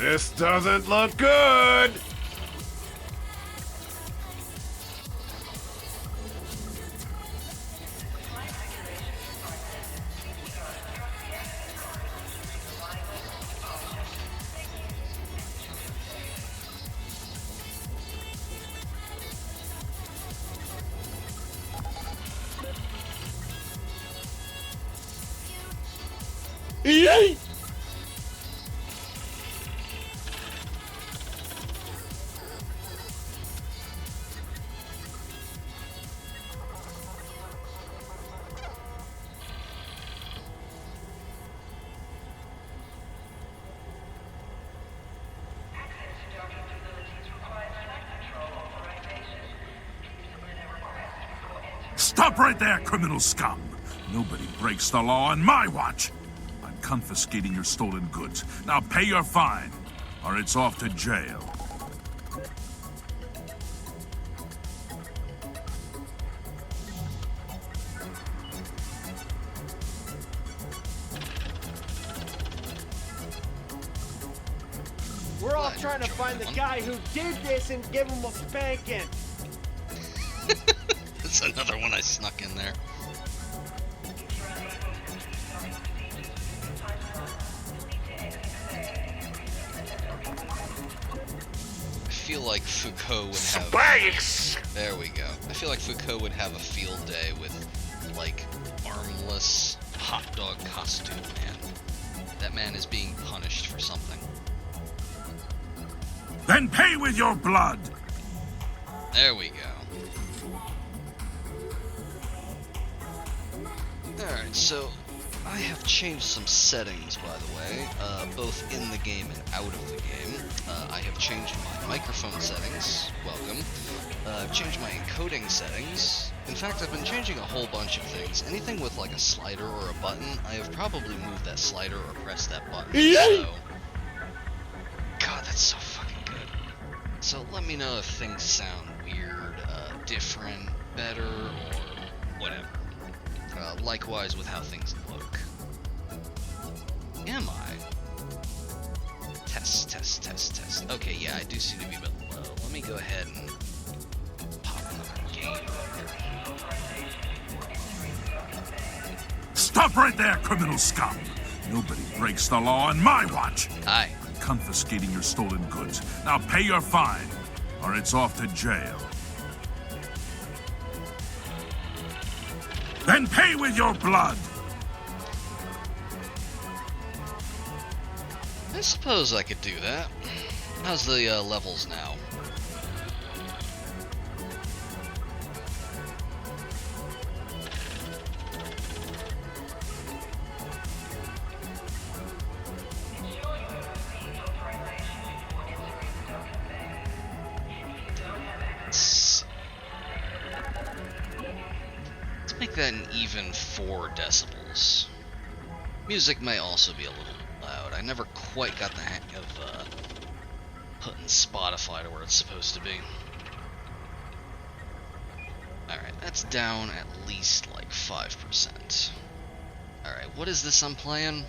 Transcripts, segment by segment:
This doesn't look good! Yay! Stop right there, criminal scum! Nobody breaks the law on my watch! I'm confiscating your stolen goods. Now pay your fine, or it's off to jail. We're all trying to find the guy who did this and give him a spanking. That's another one I snuck in there. I feel like Foucault would have... Space! There we go. I feel like Foucault would have a field day with, like, armless hot dog costume man. That man is being punished for something. Then pay with your blood! There we go. Alright, so I have changed some settings, by the way, both in the game and out of the game. I have changed my microphone settings, welcome. I've changed my encoding settings. In fact, I've been changing a whole bunch of things. Anything with like a slider or a button, I have probably moved that slider or pressed that button, so... God, that's so fucking good. So let me know if things sound weird, different, better, or whatever. Likewise with how things look. Am I? Test, test, test, test. Okay, yeah, I do seem to be a bit low. Let me go ahead and pop another game. Stop right there, criminal scum! Nobody breaks the law on my watch! Hi. I'm confiscating your stolen goods. Now pay your fine, or it's off to jail. Then pay with your blood! I suppose I could do that. How's the levels now? Let's make that an even 4 decibels. Music may also be a little loud. I never quite got the hang of putting Spotify to where it's supposed to be. Alright, that's down at least like 5%. Alright, what is this I'm playing?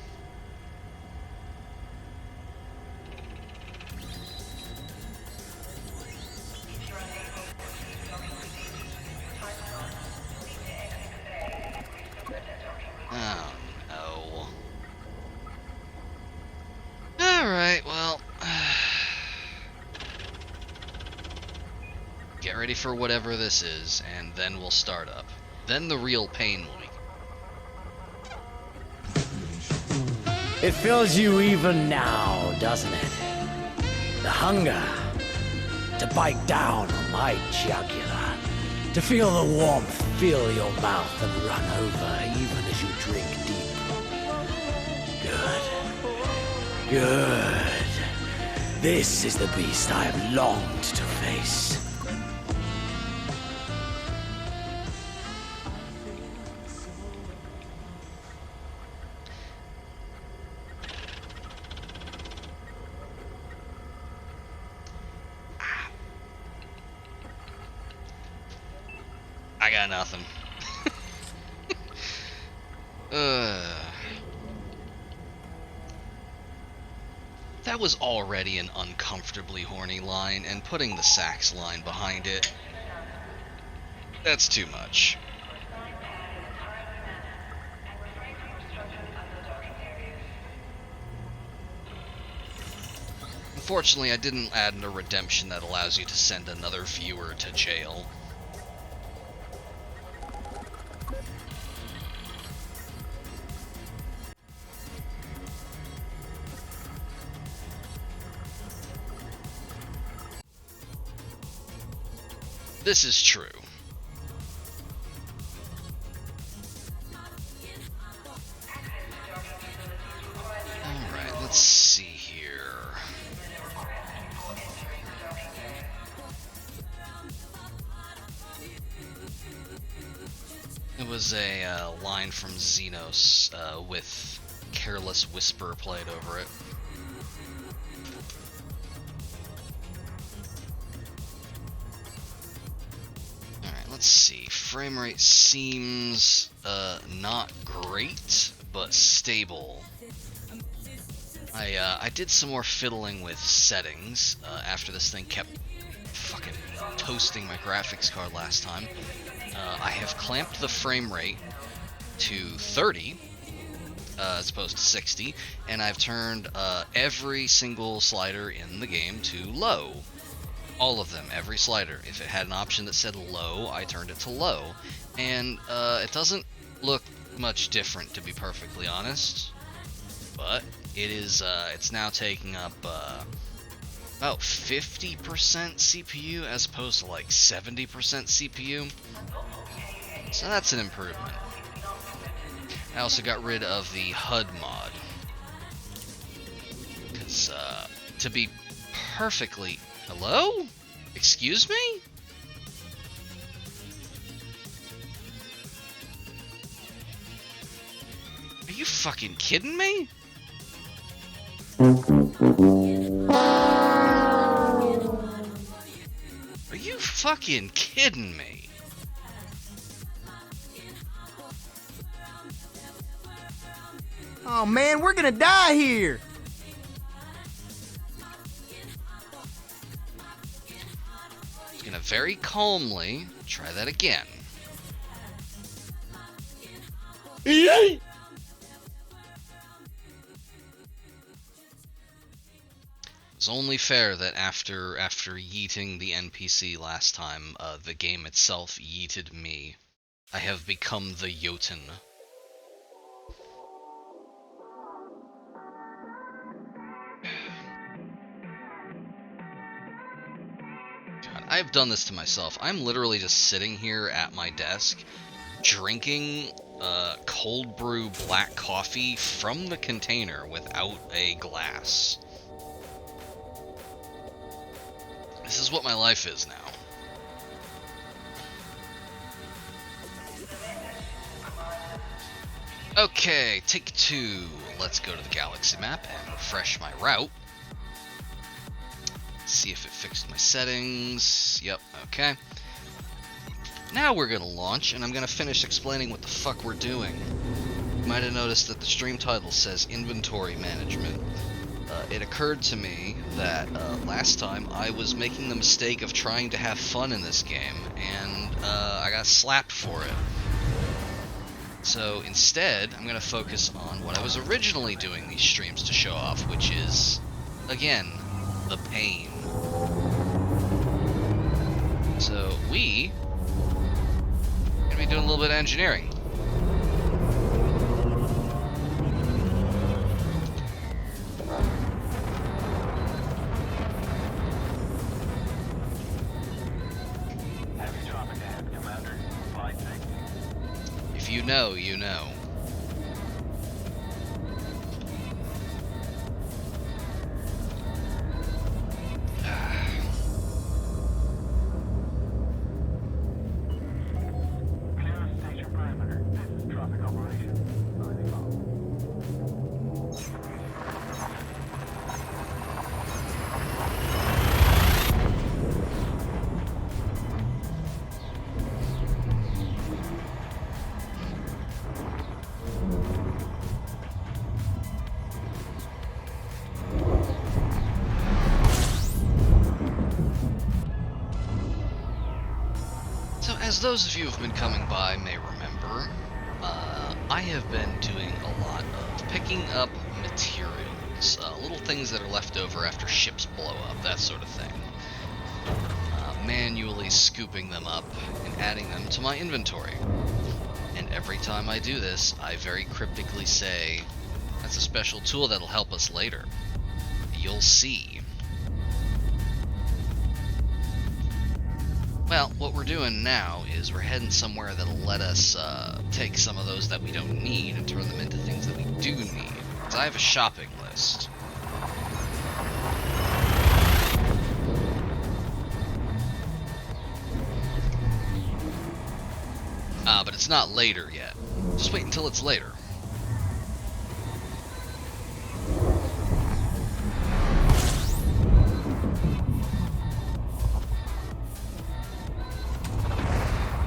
Oh, no. Alright, well... Get ready for whatever this is, and then we'll start up. Then the real pain will be. It fills you even now, doesn't it? The hunger to bite down on my jugular, to feel the warmth fill your mouth and run over even as you drink deep. Good. Good. This is the beast I have longed to face. I got nothing. That was already an uncomfortably horny line, and putting the sax line behind it, that's too much. Unfortunately, I didn't add in a redemption that allows you to send another viewer to jail. This is true. Alright, let's see here. It was a line from Xenos with Careless Whisper played over it. Let's see, frame rate seems not great, but stable. I did some more fiddling with settings after this thing kept fucking toasting my graphics card last time. I have clamped the frame rate to 30 as opposed to 60, and I've turned every single slider in the game to low. All of them, every slider. If it had an option that said low, I turned it to low. And it doesn't look much different, to be perfectly honest. But it is, it's now taking up about 50% CPU as opposed to like 70% CPU. So that's an improvement. I also got rid of the HUD mod. Because, to be perfectly... Hello? Excuse me? Are you fucking kidding me? Are you fucking kidding me? Oh man, we're gonna die here! Gonna very calmly try that again. Yay! It's only fair that after yeeting the NPC last time, the game itself yeeted me. I have become the Jotun. I've done this to myself. I'm literally just sitting here at my desk, drinking cold brew black coffee from the container without a glass. This is what my life is now. Okay, take 2. Let's go to the galaxy map and refresh my route. See if it fixed my settings. Yep, okay. Now we're gonna launch, and I'm gonna finish explaining what the fuck we're doing. You might have noticed that the stream title says Inventory Management. It occurred to me that last time I was making the mistake of trying to have fun in this game, and I got slapped for it. So instead, I'm gonna focus on what I was originally doing these streams to show off, which is, again, the pain. So we are gonna be doing a little bit of engineering. If you know, you know. as those of you who've been coming by may remember, I have been doing a lot of picking up materials, little things that are left over after ships blow up, that sort of thing. Manually scooping them up and adding them to my inventory. And every time I do this, I very cryptically say, that's a special tool that'll help us later. You'll see. Well, what we're doing now is we're heading somewhere that'll let us take some of those that we don't need and turn them into things that we do need. Because I have a shopping list. But it's not later yet. Just wait until it's later.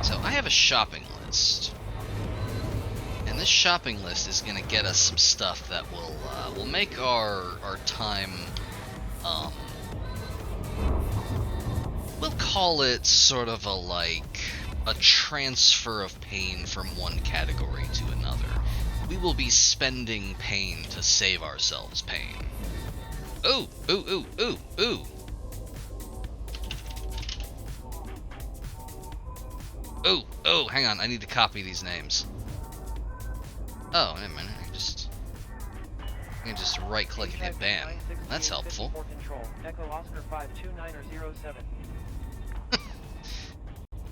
So I have a shopping list. And this shopping list is going to get us some stuff that will make our time, we'll call it sort of a transfer of pain from one category to another. We will be spending pain to save ourselves pain. Ooh, ooh, ooh, ooh, ooh. Ooh, oh, hang on, I need to copy these names. Oh, never mind, I can just right click and hit ban. That's helpful.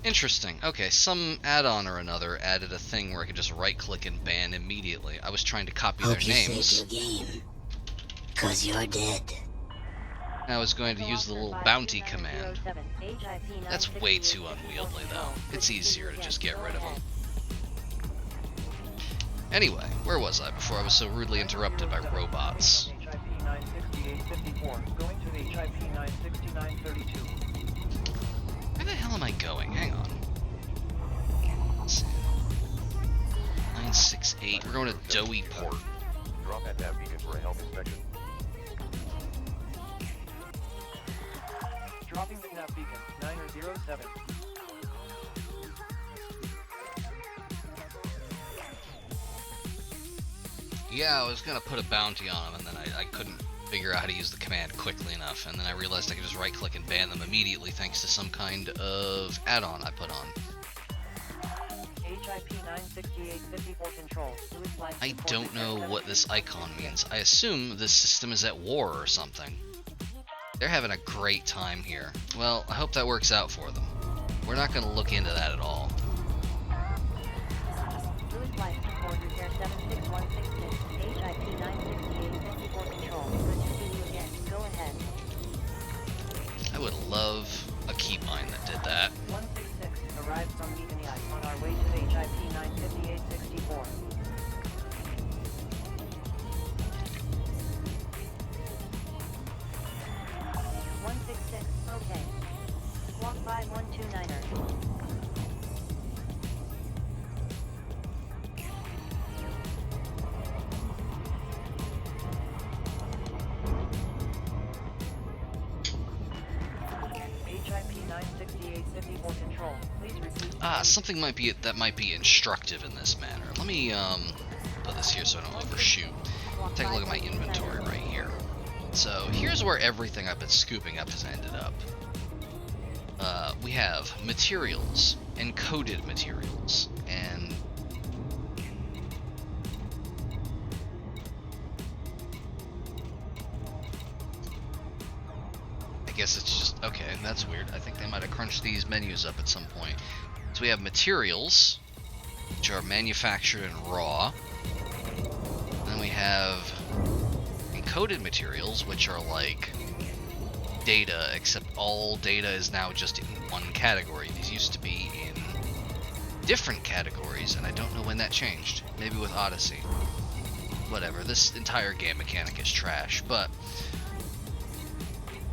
Interesting. Okay, some add-on or another added a thing where I could just right-click and ban immediately. I was trying to copy their names. Hope you saved your game. 'Cause you're dead. I was going to use the little bounty command. That's way too unwieldy, though. It's easier to just get rid of them. Anyway, where was I before I was so rudely interrupted by robots? Where the hell am I going? Hang on. Let's see. 968. We're going to Doughy Port. Drop at that beacon for a health inspection. Dropping the nav beacon, 907. Yeah, I was gonna put a bounty on them, and then I couldn't figure out how to use the command quickly enough, and then I realized I could just right-click and ban them immediately thanks to some kind of add-on I put on. I don't know what this icon means. I assume this system is at war or something. They're having a great time here. Well, I hope that works out for them. We're not going to look into that at all. I would love a keybind that did that. 166 arrived from Ethan on our way to HIP 95864. Okay. Squawk 5129er. Something might be instructive in this manner. Let me put this here so I don't overshoot. Take a look at my inventory right here. So here's where everything I've been scooping up has ended up. We have materials, encoded materials, and I guess it's just, okay, that's weird. I think they might have crunched these menus up at some point. So we have materials, which are manufactured and raw. Then we have encoded materials, which are like data, except all data is now just in one category. These used to be in different categories, and I don't know when that changed. Maybe with Odyssey. Whatever, this entire game mechanic is trash, but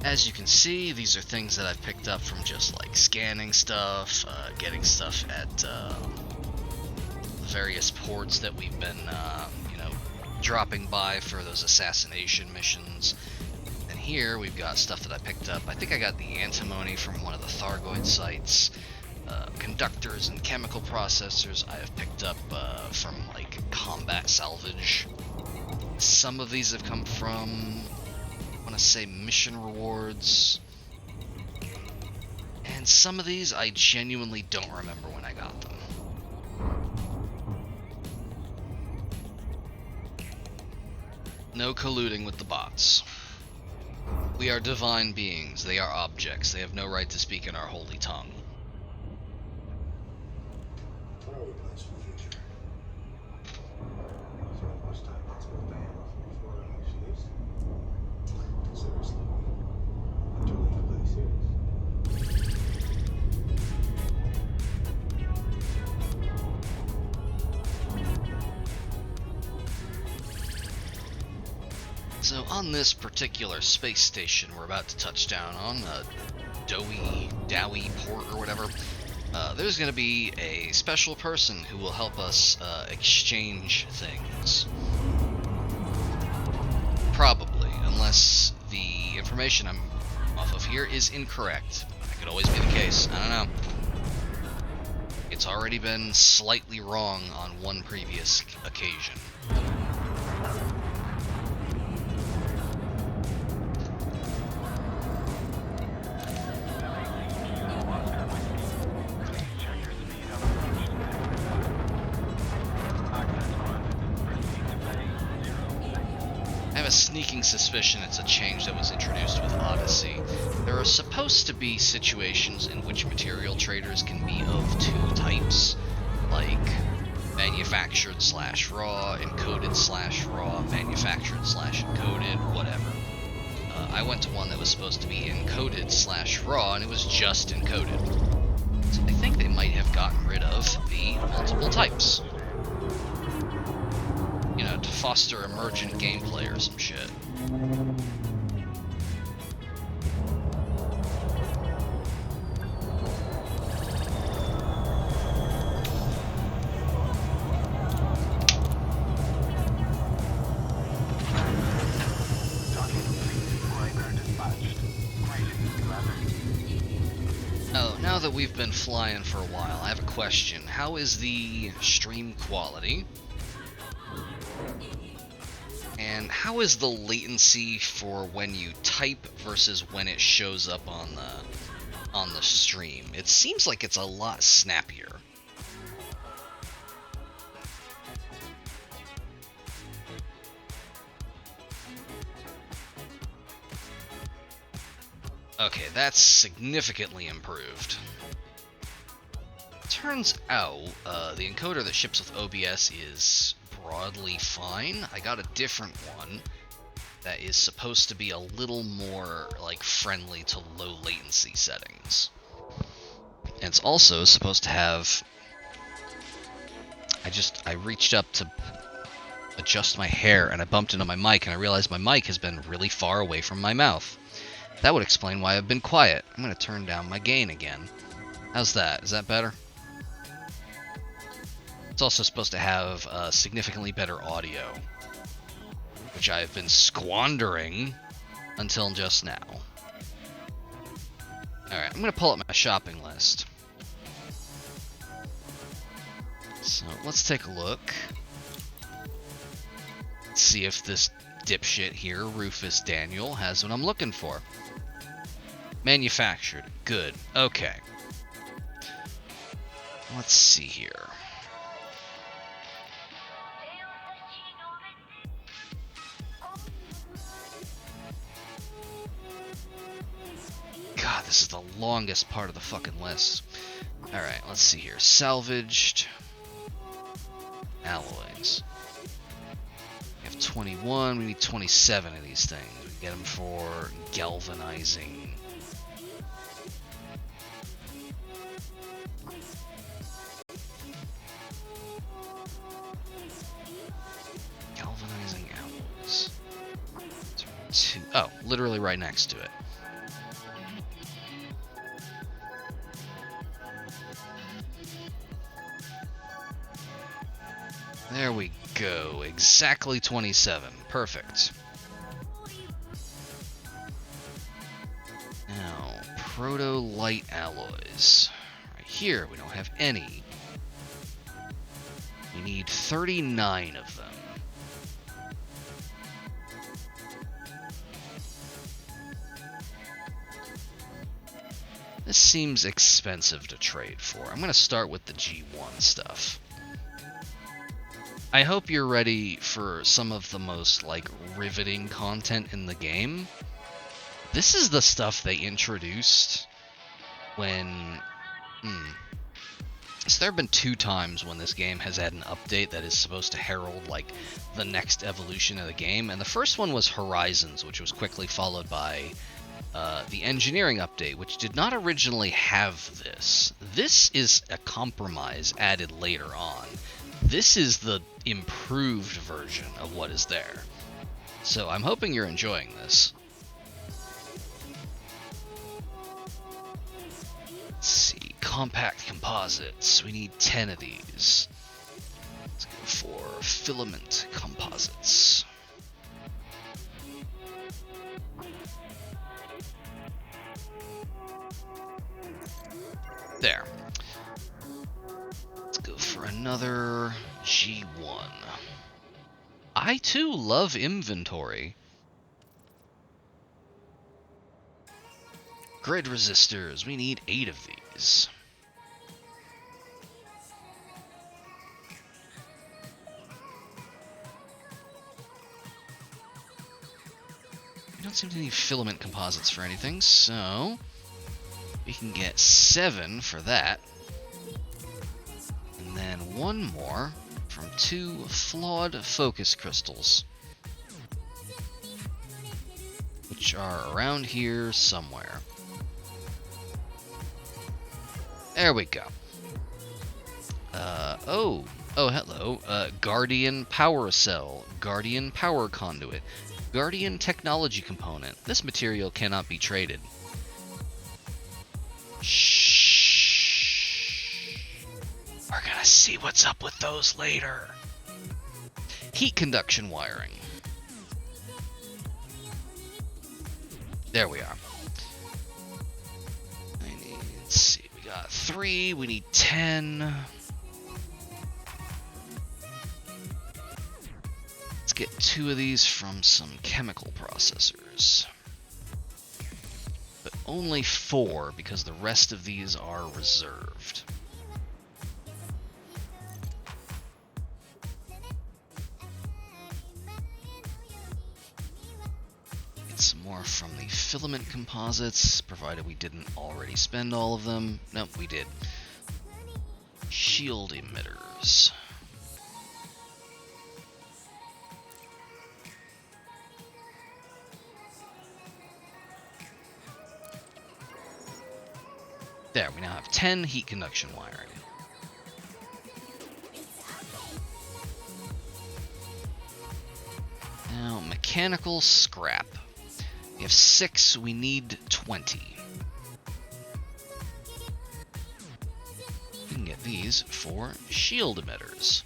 as you can see, these are things that I've picked up from just like scanning stuff, getting stuff at the various ports that we've been, dropping by for those assassination missions. And here we've got stuff that I picked up. I think I got the antimony from one of the Thargoid sites. conductors and chemical processors I have picked up from like combat salvage. Some of these have come from, I want to say, mission rewards. And some of these I genuinely don't remember when I got them. No colluding with the bots. We are divine beings. They are objects. They have no right to speak in our holy tongue. What are we plans for the future? So much time to spend before it actually leaves. Seriously. I'm totally completely serious. So on this particular space station we're about to touch down on, Dowie Port or whatever, there's going to be a special person who will help us exchange things. Probably, unless the information I'm off of here is incorrect. That could always be the case. I don't know. It's already been slightly wrong on one previous occasion. I have a sneaking suspicion it's a change that was introduced with Odyssey. There are supposed to be situations in which material traders can be of two types, like manufactured/raw, encoded/raw, manufactured/encoded, whatever. I went to one that was supposed to be encoded/raw, and it was just encoded. So I think they might have gotten rid of the multiple types. You know, to foster emergent gameplay or some shit. Oh, now that we've been flying for a while, I have a question. How is the stream quality? And how is the latency for when you type versus when it shows up on the stream? It seems like it's a lot snappier. Okay, that's significantly improved. Turns out, the encoder that ships with OBS is broadly fine. I got a different one that is supposed to be a little more, like, friendly to low latency settings. And it's also supposed to have... I reached up to adjust my hair and I bumped into my mic and I realized my mic has been really far away from my mouth. That would explain why I've been quiet. I'm going to turn down my gain again. How's that? Is that better? It's also supposed to have significantly better audio, which I've been squandering until just now. Alright, I'm going to pull up my shopping list. So, let's take a look. Let's see if this dipshit here, Rufus Daniel, has what I'm looking for. Manufactured. Good. Okay. Let's see here. God, this is the longest part of the fucking list. Alright, let's see here. Salvaged alloys. We have 21, we need 27 of these things. We get them for galvanizing. Galvanizing alloys. Oh, literally right next to it. There we go. Exactly 27. Perfect. Now, proto-light alloys. Right here, we don't have any. We need 39 of them. This seems expensive to trade for. I'm going to start with the G1 stuff. I hope you're ready for some of the most, like, riveting content in the game. This is the stuff they introduced when... So there have been 2 times when this game has had an update that is supposed to herald, like, the next evolution of the game. And the first one was Horizons, which was quickly followed by the engineering update, which did not originally have this. This is a compromise added later on. This is the improved version of what is there. So I'm hoping you're enjoying this. Let's see, compact composites. We need 10 of these. Let's go for filament composites. There. Let's go for another G1. I too love inventory. Grid resistors. We need 8 of these. We don't seem to need filament composites for anything, so we can get 7 for that. And then 1 more from 2 flawed focus crystals, which are around here somewhere. There we go. Oh, hello. Guardian Power Cell, Guardian Power Conduit, Guardian Technology Component. This material cannot be traded. Shh. We're gonna see what's up with those later. Heat conduction wiring. There we are. Let's see, we got 3, we need 10. Let's get 2 of these from some chemical processors. But only 4 because the rest of these are reserved. Some more from the filament composites, provided we didn't already spend all of them. Nope, we did. Shield emitters. There, we now have 10 heat conduction wiring. Now, mechanical scrap. We have 6, we need 20. We can get these for shield emitters.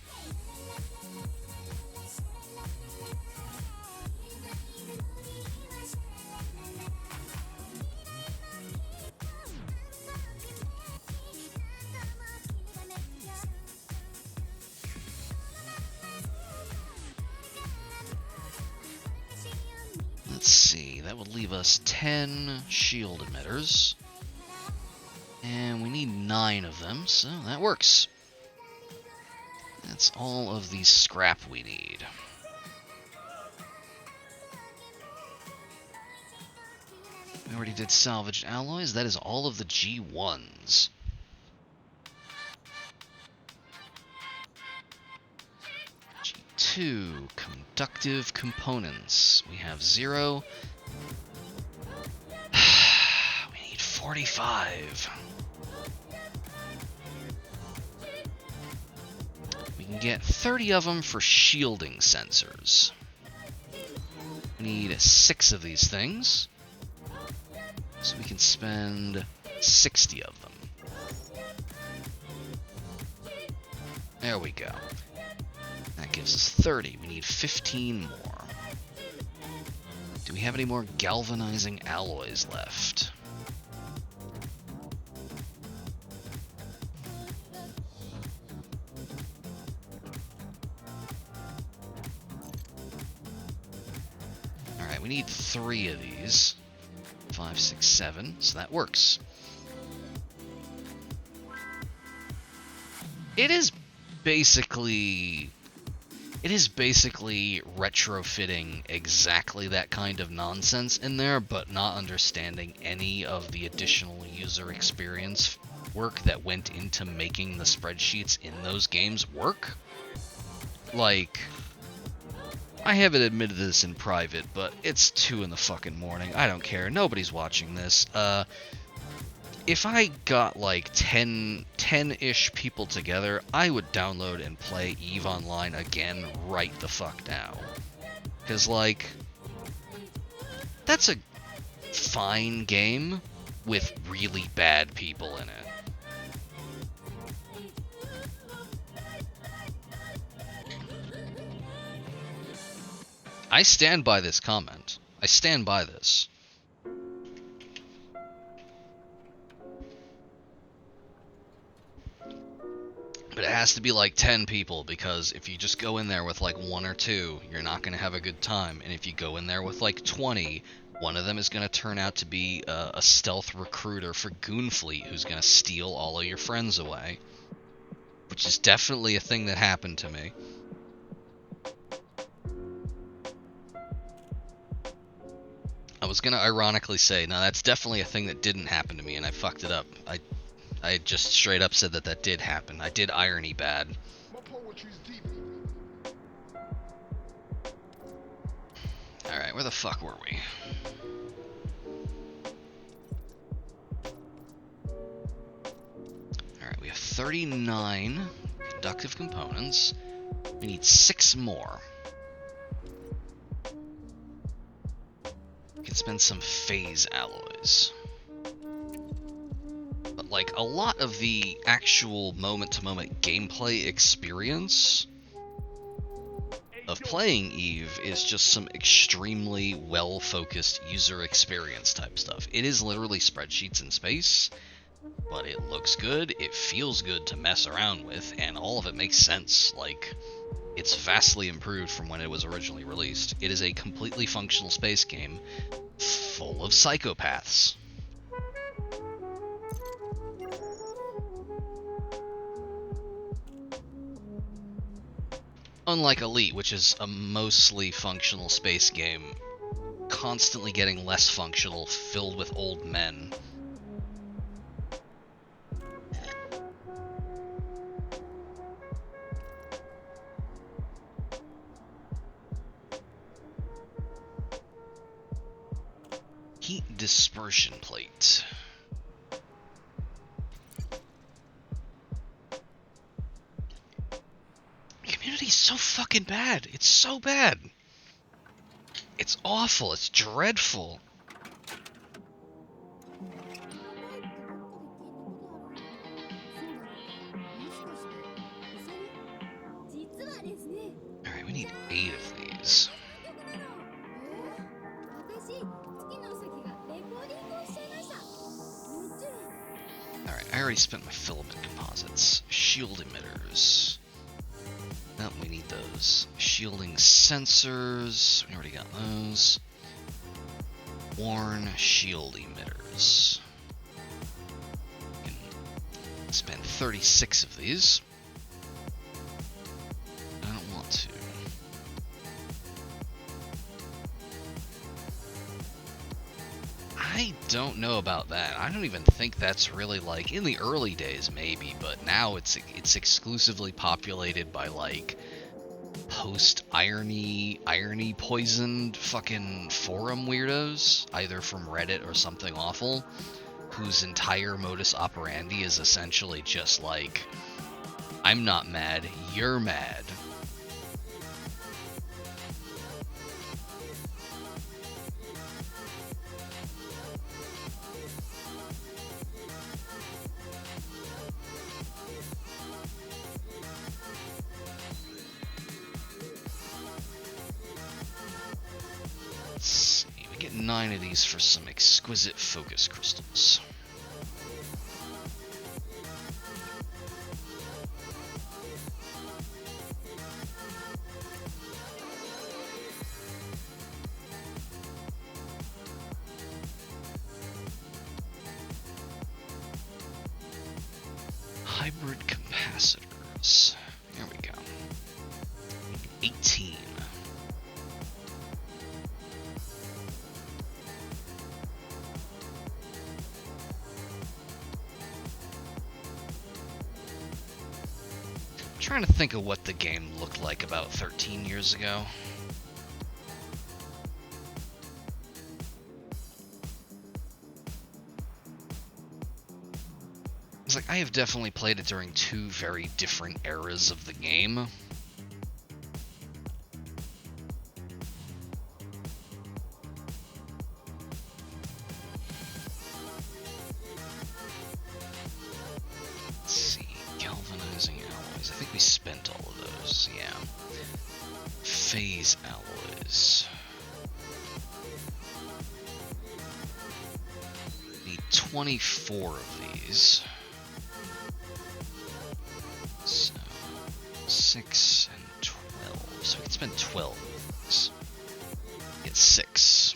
Let's see, that would leave us 10 shield emitters. And we need 9 of them, so that works. That's all of the scrap we need. We already did salvaged alloys, that is all of the G1s. G2, conductive components. We have 0. We need 45. We can get 30 of them for shielding sensors. We need 6 of these things, so we can spend 60 of them. There we go. That gives us 30. We need 15 more. Do we have any more galvanizing alloys left? we need 3 of these. 5, 6, 7, so that works. It is basically retrofitting exactly that kind of nonsense in there, but not understanding any of the additional user experience work that went into making the spreadsheets in those games work. Like, I haven't admitted this in private, but it's 2 in the fucking morning. I don't care. Nobody's watching this. If I got like 10-ish people together, I would download and play EVE Online again right the fuck now. Because, like, that's a fine game with really bad people in it. I stand by this comment. I stand by this. But it has to be like 10 people, because if you just go in there with like 1 or 2, you're not going to have a good time. And if you go in there with like 20, one of them is going to turn out to be a stealth recruiter for Goonfleet who's going to steal all of your friends away. Which is definitely a thing that happened to me. I was going to ironically say, no, that's definitely a thing that didn't happen to me, and I fucked it up. I just straight up said that did happen. I did irony bad. Alright, where the fuck were we? Alright, we have 39 conductive components. We need 6 more. We can spend some phase alloys. But like, a lot of the actual moment-to-moment gameplay experience of playing EVE is just some extremely well-focused user experience type stuff. It is literally spreadsheets in space, but it looks good, it feels good to mess around with, and all of it makes sense. Like, it's vastly improved from when it was originally released. It is a completely functional space game full of psychopaths. Unlike Elite, which is a mostly functional space game, constantly getting less functional, filled with old men. Heat dispersion plate. Community's so fucking bad. It's so bad. It's awful. It's dreadful. Alright, we need 8 of these. Alright, I already spent my filament composites. Shield emitters. No, we need those. Shielding sensors. We already got those. Worn shield emitters. We can spend 36 of these. I don't want to. I don't know about that. I don't even think that's really, like, in the early days maybe, but now it's exclusively populated by like post-irony poisoned fucking forum weirdos, either from Reddit or something awful, whose entire modus operandi is essentially just like, I'm not mad, you're mad. We get 9 of these for some exquisite focus crystals. hybrid capacitors. There we go. 18. I'm trying to think of what the game looked like about 13 years ago. It's like I have definitely played it during two very different eras of the game. Let's see, galvanizing alloys. I think we spent all of those, yeah. Phase alloys. Need 24 of these. So, 6 and 12. So we can spend 12 of these. Get 6.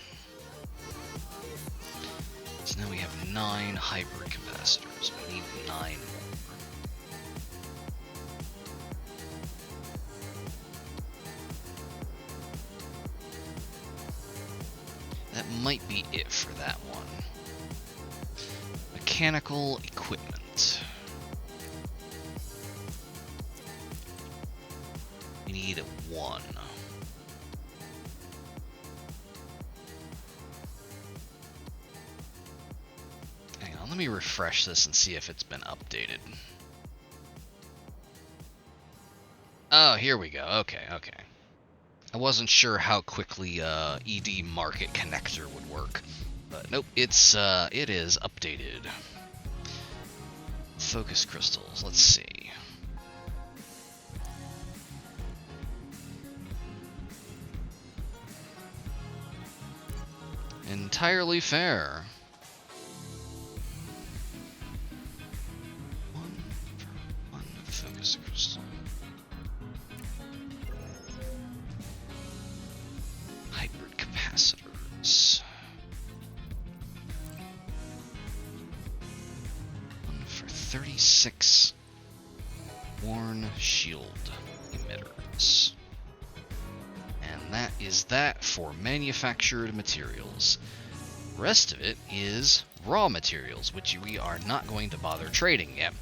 So now we have 9 hybrid capacitors. We need 9 more. That might be it for that one. Mechanical equipment. We need 1. Hang on, let me refresh this and see if it's been updated. Oh, here we go. Okay. I wasn't sure how quickly ED Market Connector would work, but nope, it is updated. Focus crystals. Let's see. Entirely fair. 1 for 1 focus crystal. Hybrid capacitors. 1 for 36 worn shield emitters. And that is that for manufactured materials. The rest of it is raw materials, which we are not going to bother trading yet,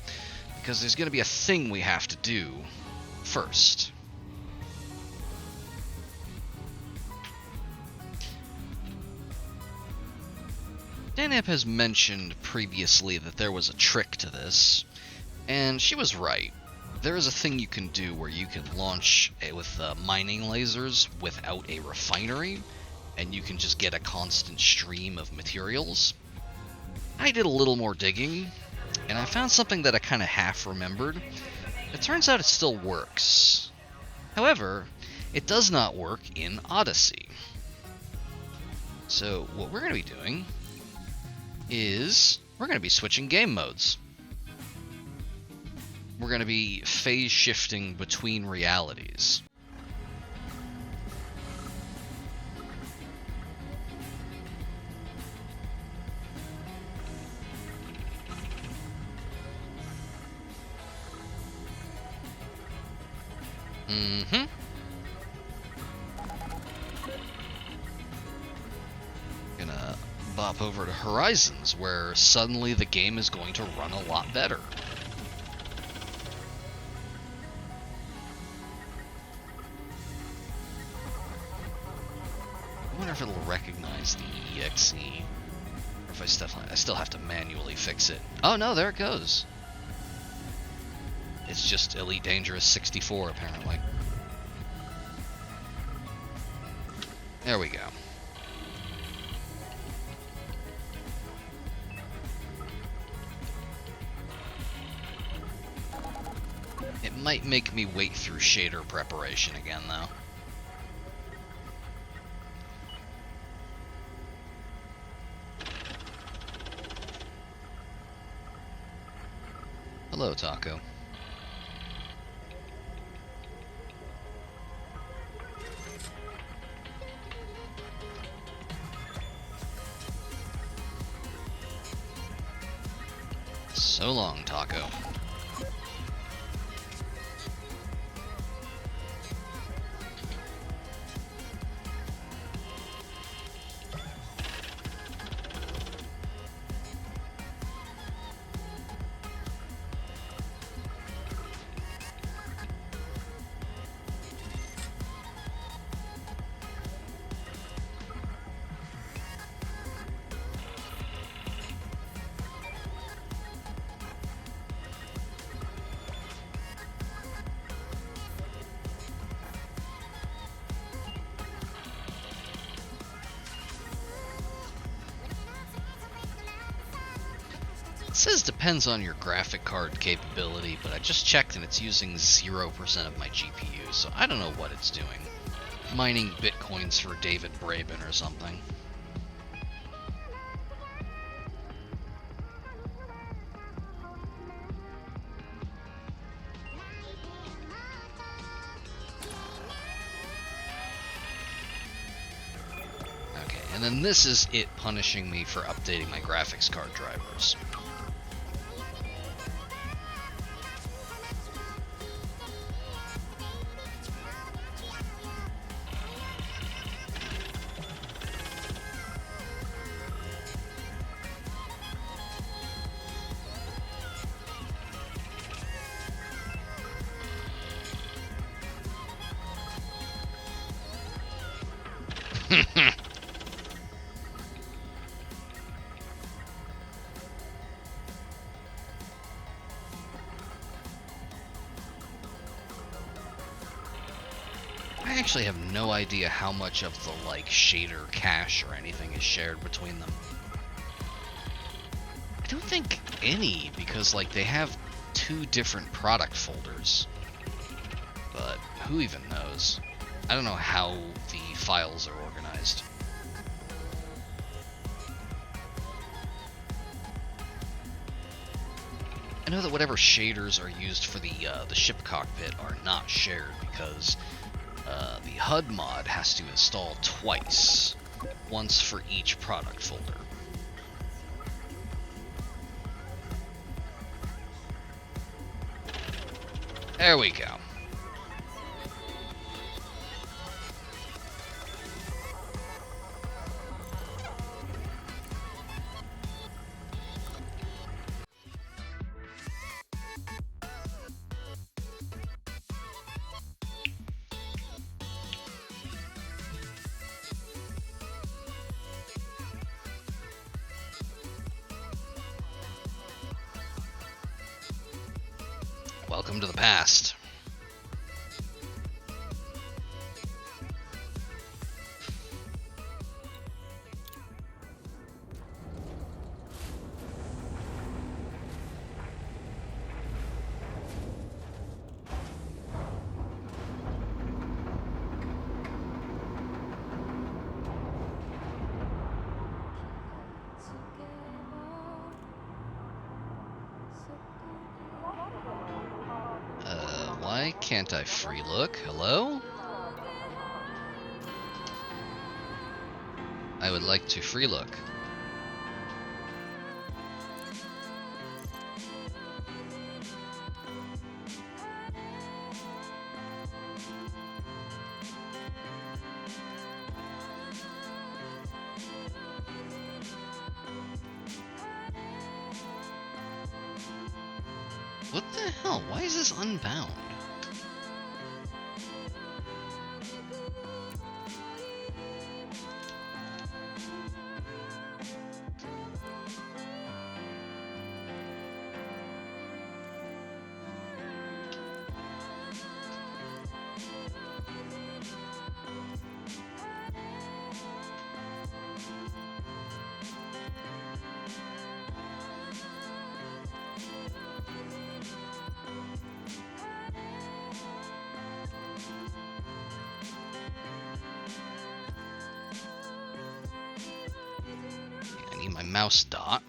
because there's going to be a thing we have to do first. Danep has mentioned previously that there was a trick to this, and she was right. There is a thing you can do where you can launch with mining lasers without a refinery, and you can just get a constant stream of materials. I did a little more digging, and I found something that I kind of half remembered. It turns out it still works. However, it does not work in Odyssey. So what we're going to be doing is we're going to be switching game modes. We're going to be phase shifting between realities. Gonna bop over to Horizons, where suddenly the game is going to run a lot better. I wonder if it'll recognize the EXE, or if I still have to manually fix it. Oh no, there it goes. It's just Elite Dangerous 64 apparently. There we go. It might make me wait through shader preparation again though. Hello, Taco. So long, Taco. says depends on your graphic card capability, but I just checked and it's using 0% of my GPU, so I don't know what it's doing. Mining bitcoins for David Braben or something. Okay, and then this is it punishing me for updating my graphics card drivers. I actually have no idea how much of the, like, shader cache or anything is shared between them. I don't think any, because, like, they have 2 different product folders. But who even knows? I don't know how the files are organized. I know that whatever shaders are used for the ship cockpit are not shared because the HUD mod has to install twice, once for each product folder. There we go. Welcome to the past. Why can't I free look? Hello? I would like to free look. What the hell? Why is this unbound? I need my mouse dot.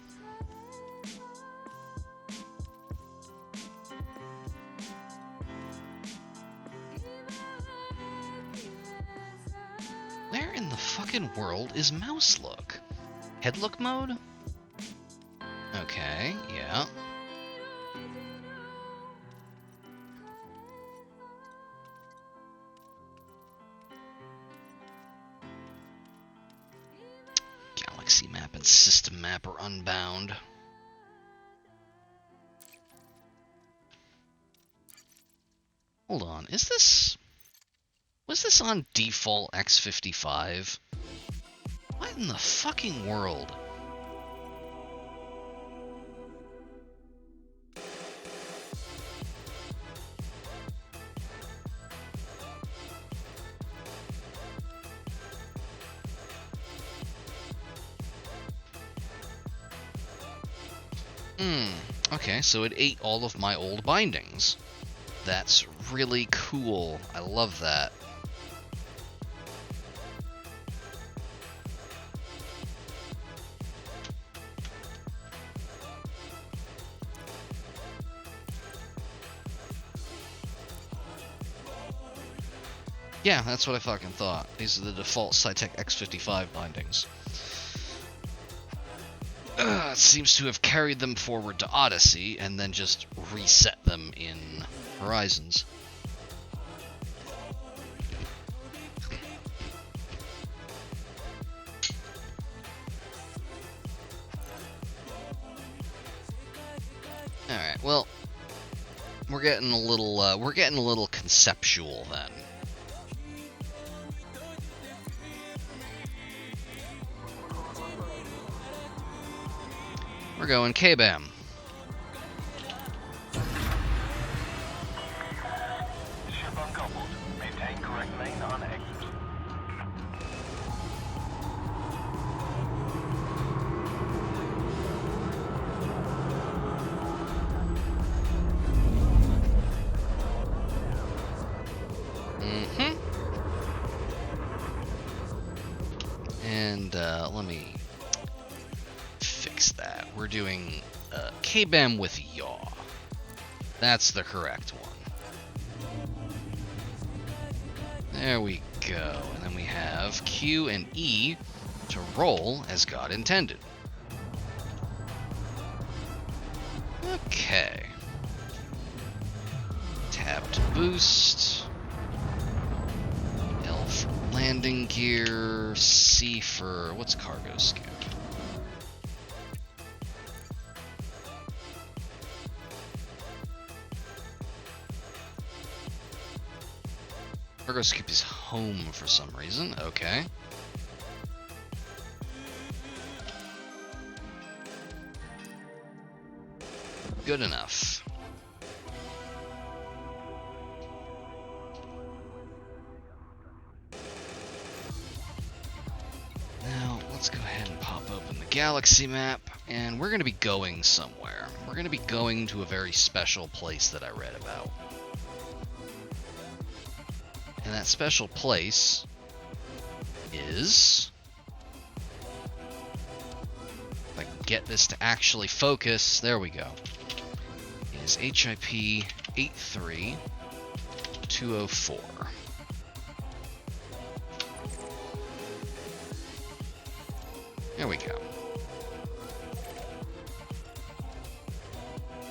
Where in the fucking world is mouse look? Head look mode? Okay, yeah. Galaxy map and system map are unbound. Hold on, was this on default X55? What in the fucking world? Okay, so it ate all of my old bindings. That's really cool. I love that. Yeah, that's what I fucking thought. These are the default Cytec X55 bindings. It seems to have carried them forward to Odyssey and then just reset them in Horizons. Alright, well, we're getting a little conceptual then. We're going K-BAM. Ship uncoupled. Maintain correct lane on exit. And let me fix that. We're doing K-BAM with yaw. That's the correct one. There we go. And then we have Q and E to roll as God intended. Okay. Tab to boost. L for landing gear. C for what's cargo scoop? Cargo scoop is home for some reason. Okay. Good enough. Now, let's go ahead and pop open the galaxy map, and we're going to be going somewhere. We're going to be going to a very special place that I read about. And that special place is... If I can get this to actually focus, there we go. It is HIP 83204. There we go.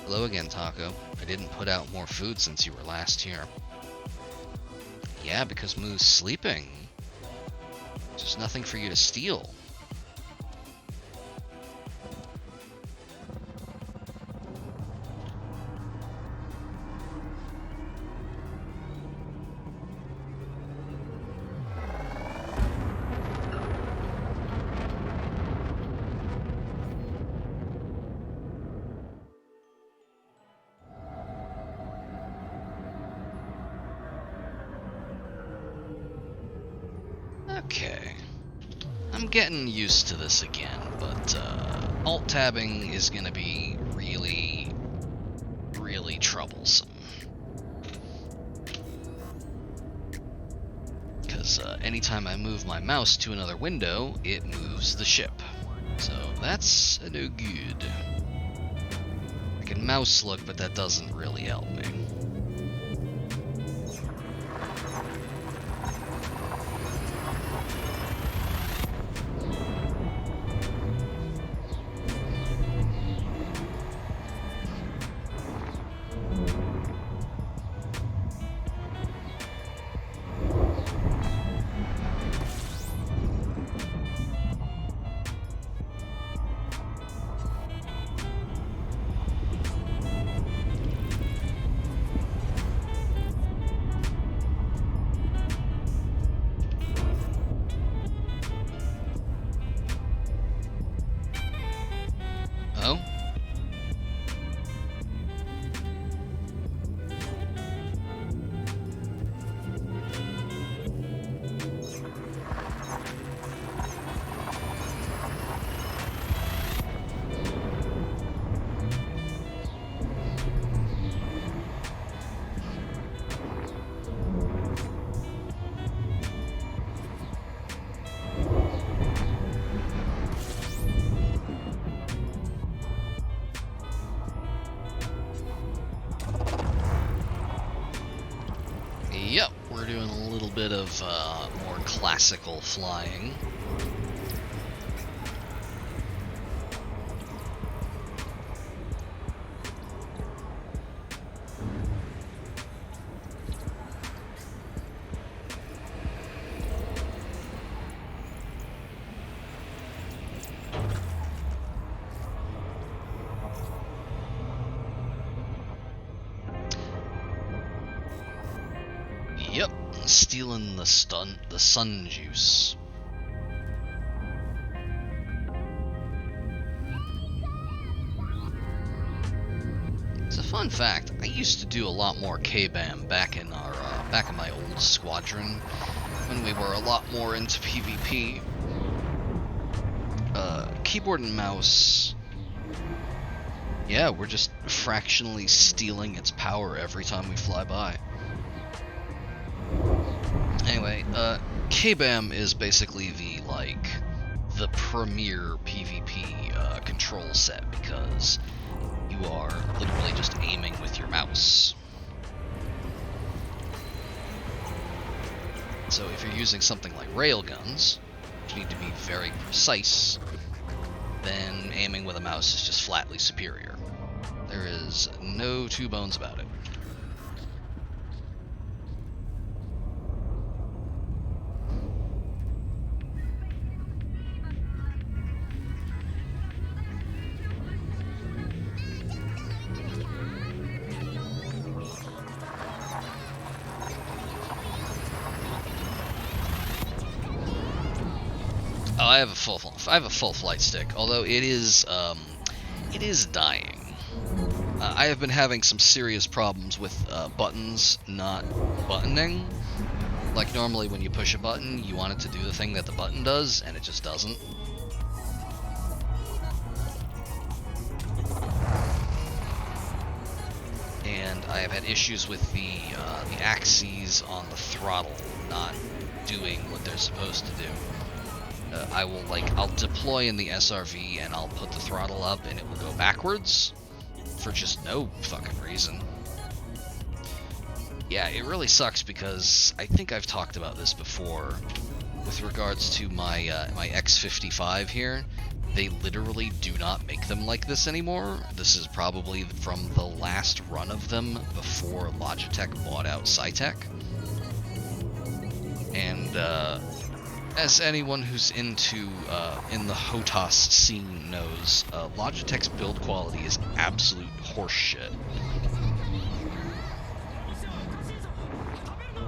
Hello again, Taco. I didn't put out more food since you were last here. Yeah, because Moo's sleeping. There's nothing for you to steal. Okay. I'm getting used to this again, but alt-tabbing is going to be really, really troublesome. Because anytime I move my mouse to another window, it moves the ship. So that's no good. I can mouse look, but that doesn't really help me. of more classical flying. Yep, stealing the sun juice. It's a fun fact. I used to do a lot more K-BAM back in my old squadron when we were a lot more into PvP. Keyboard and mouse. Yeah, we're just fractionally stealing its power every time we fly by. Anyway, K-BAM is basically the premier PvP control set because you are literally just aiming with your mouse. So if you're using something like railguns, which need to be very precise, then aiming with a mouse is just flatly superior. There is no two bones about it. I have a full flight stick, although it is dying. I have been having some serious problems with buttons not buttoning. Like normally when you push a button, you want it to do the thing that the button does, and it just doesn't. And I have had issues with the axes on the throttle not doing what they're supposed to do. I'll deploy in the SRV and I'll put the throttle up and it will go backwards for just no fucking reason. Yeah, it really sucks because I think I've talked about this before with regards to my my X55 here. They literally do not make them like this anymore. This is probably from the last run of them before Logitech bought out Cytec. And as anyone who's into in the HOTAS scene knows, Logitech's build quality is absolute horseshit.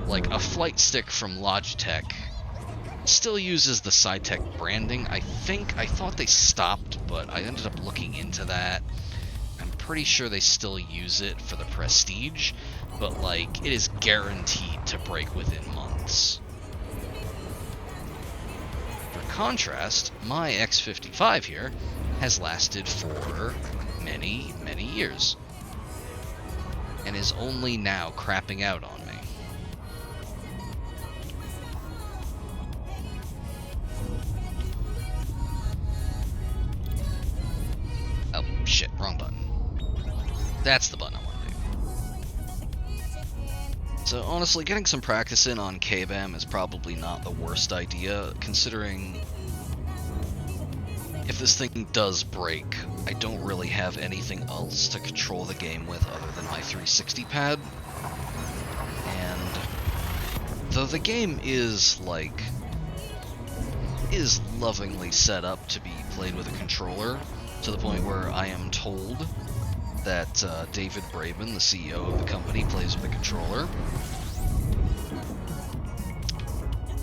Like, a flight stick from Logitech still uses the Cytec branding. I thought they stopped, but I ended up looking into that. I'm pretty sure they still use it for the Prestige, but like, it is guaranteed to break within months. Contrast, my X55 here has lasted for many, many years and is only now crapping out on me. Oh shit, wrong button. That's the button I want to do. So honestly, getting some practice in on K-BAM is probably not the worst idea, considering if this thing does break, I don't really have anything else to control the game with other than my 360 pad. And though the game is lovingly set up to be played with a controller, to the point where I am told that David Braben, the CEO of the company, plays with a controller,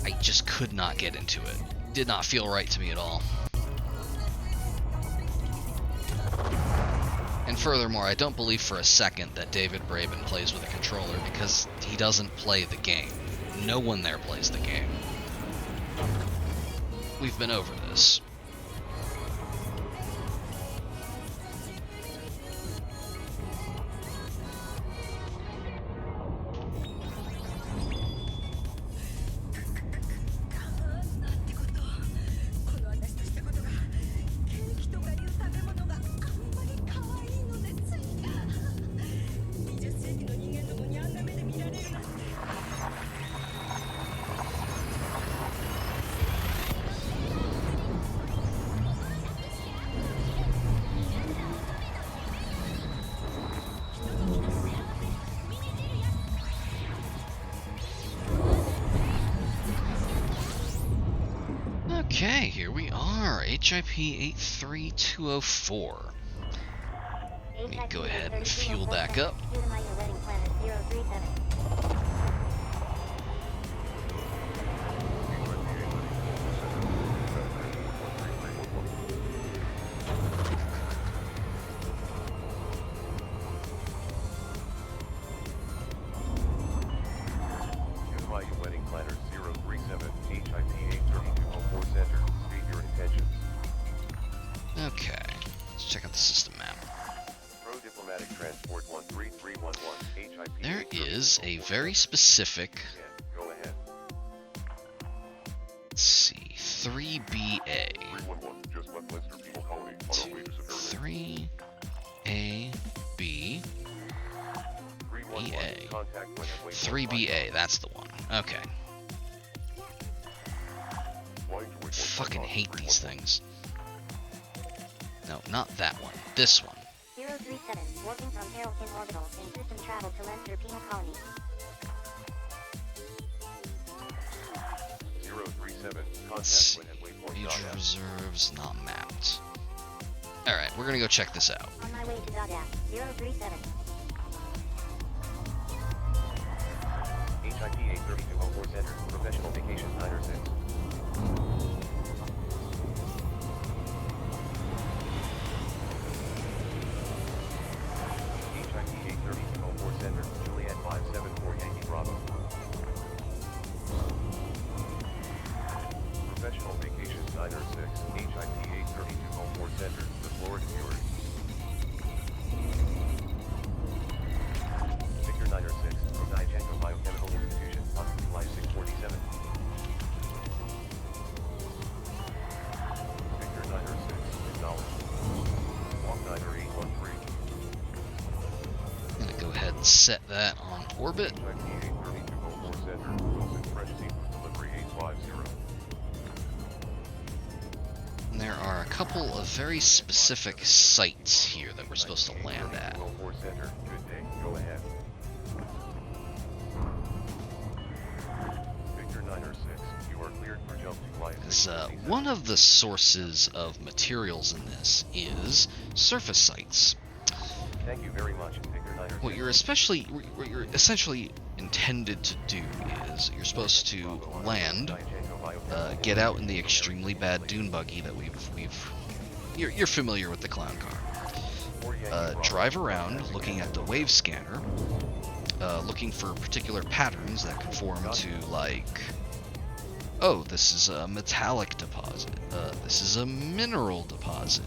I just could not get into it. Did not feel right to me at all. And furthermore, I don't believe for a second that David Braben plays with a controller because he doesn't play the game. No one there plays the game. We've been over this. Okay, here we are, HIP 83204. Let me go ahead and fuel back up. Udemy Wedding Planner 037, HIP 83204 Center. State your intentions. Okay, let's check out the system map. Pro Diplomatic Transport 13311, HIP. There is a very specific, Go ahead. let's see, 3BA. 311, just left Leinster Penal Colony on our way to Superior. 3AB. 311, BA. contact when at waypoint 3BA, that's the one. Okay. Flying to waypoint Fucking 5, hate these 311. things. No, not that one. This one. 037, working from Carrollton Orbital in system travel to Leinster Penal Colony. 037, Let's contact see. when at waypoint Major Dada. reserves not mapped. Alright, we're gonna go check this out. On my way to Dada. 037. HIP 83204 Center, professional vacation 9 or 6. HIP 83204 Center, Juliet 574 Yankee Bravo. Professional vacation 9 or 6, HIP 83204 Center, the Florida Fury. Victor 9 or 6, from Dijango Biochemical Institution, Hospital Life 647. Victor 9 or 6, acknowledged. Walk 9 or 813. I'm gonna go ahead and set that on orbit. HIP 83204 Center, Wilson Fresh Seafood Delivery 850. And there are a couple of very specific sites here that we're supposed to land at. 83204 Center, good day, go ahead. Victor 9 or 6, you are cleared for jump to flight. Because one of the sources of materials in this is surface sites. Thank you very much, Victor 9 or 6. What you're essentially intended to do is you're supposed to land, get out in the extremely bad dune buggy that you're familiar with the clown car. Drive around looking at the wave scanner, looking for particular patterns that conform to, like, oh, this is a metallic deposit, this is a mineral deposit,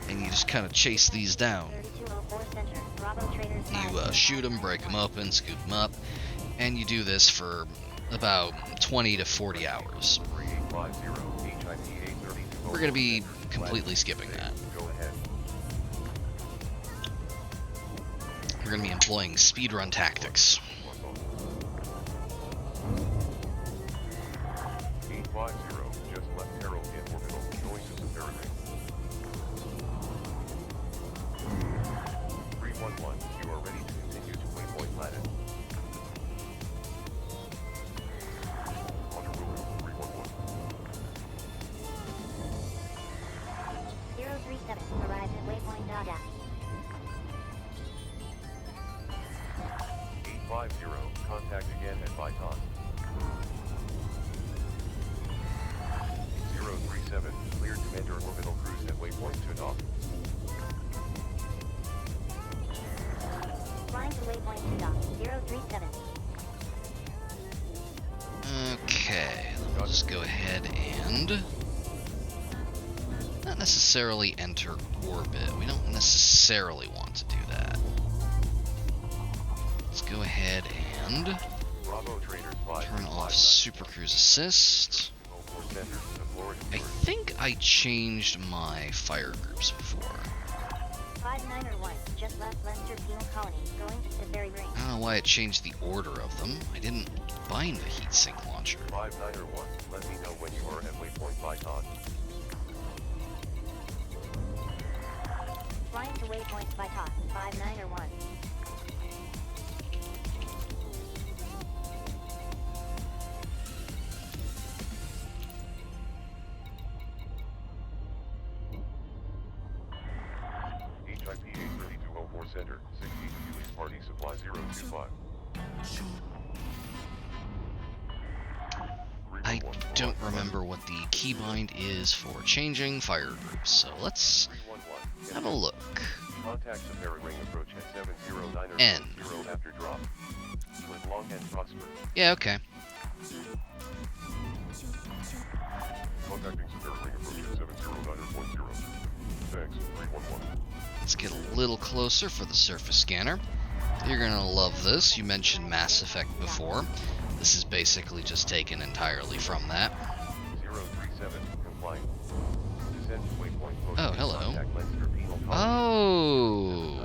and you just kind of chase these down. 3204 Center, Bravo Traders 5. You shoot them, break them open, scoop them up, and you do this for about 20 to 40 hours. 3850, HIP 83204 We're going to be Center, completely skipping that. Go ahead. We're going to be employing speedrun tactics. 850, just left Carrollton Orbital, going to Superior. 311, you are ready to continue to waypoint planet. Roger, will do. 311. 037, arrived at waypoint Dada. 850, contact again at Viton. 037, cleared to enter orbital cruise at waypoint Tudok. Flying to waypoint Tudok. 037. Okay, let's just go ahead and not necessarily enter orbit. We don't necessarily want to do that. Let's go ahead and Bravo Traders 5. turn off Super Cruise Assist. 04 Center, the Florida I Fury. think I changed my fire groups before. 5901, just left Leinster Penal Colony, going to Sudbury Ring. I don't know why it changed the order of them. I didn't bind the heatsink launcher. 591, let me know when you are at waypoint Viton. Flying to waypoint Viton. 5901. center, 60 Fueling Party Supply 025. I don't remember what the keybind is for changing fire groups, so let's 311. have a look. Contact Safari Ring approach at 709 N. 0 after drop. Live long and prosper. Yeah, okay. Contacting Safari Ring approach at 709.0. Thanks, 311. Let's get a little closer for the surface scanner. You're gonna love this. You mentioned Mass Effect before. This is basically just taken entirely from that. 037, complying. Descent to waypoint post. Oh, hello. Contact Leinster Penal Colony. Oh!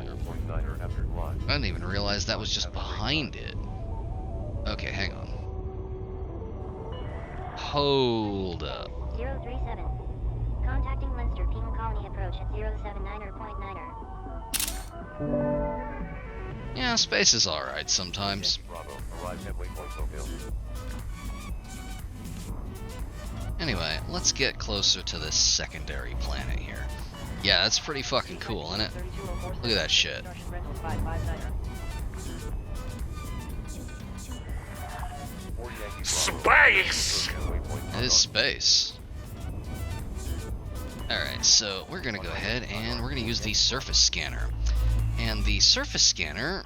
9.9 after glide. I didn't even realize that was just behind it. Okay, hang on. Hold up. 037. Contacting Leinster Penal Colony approach at 079.9er. Yeah, space is alright sometimes. Bravo, arrived at waypoint Oak Hill. Anyway, let's get closer to this secondary planet here. Yeah, that's pretty fucking cool, isn't it? Look at that shit. Space! It is space. Alright, so we're gonna go ahead and we're gonna use the surface scanner. And the surface scanner...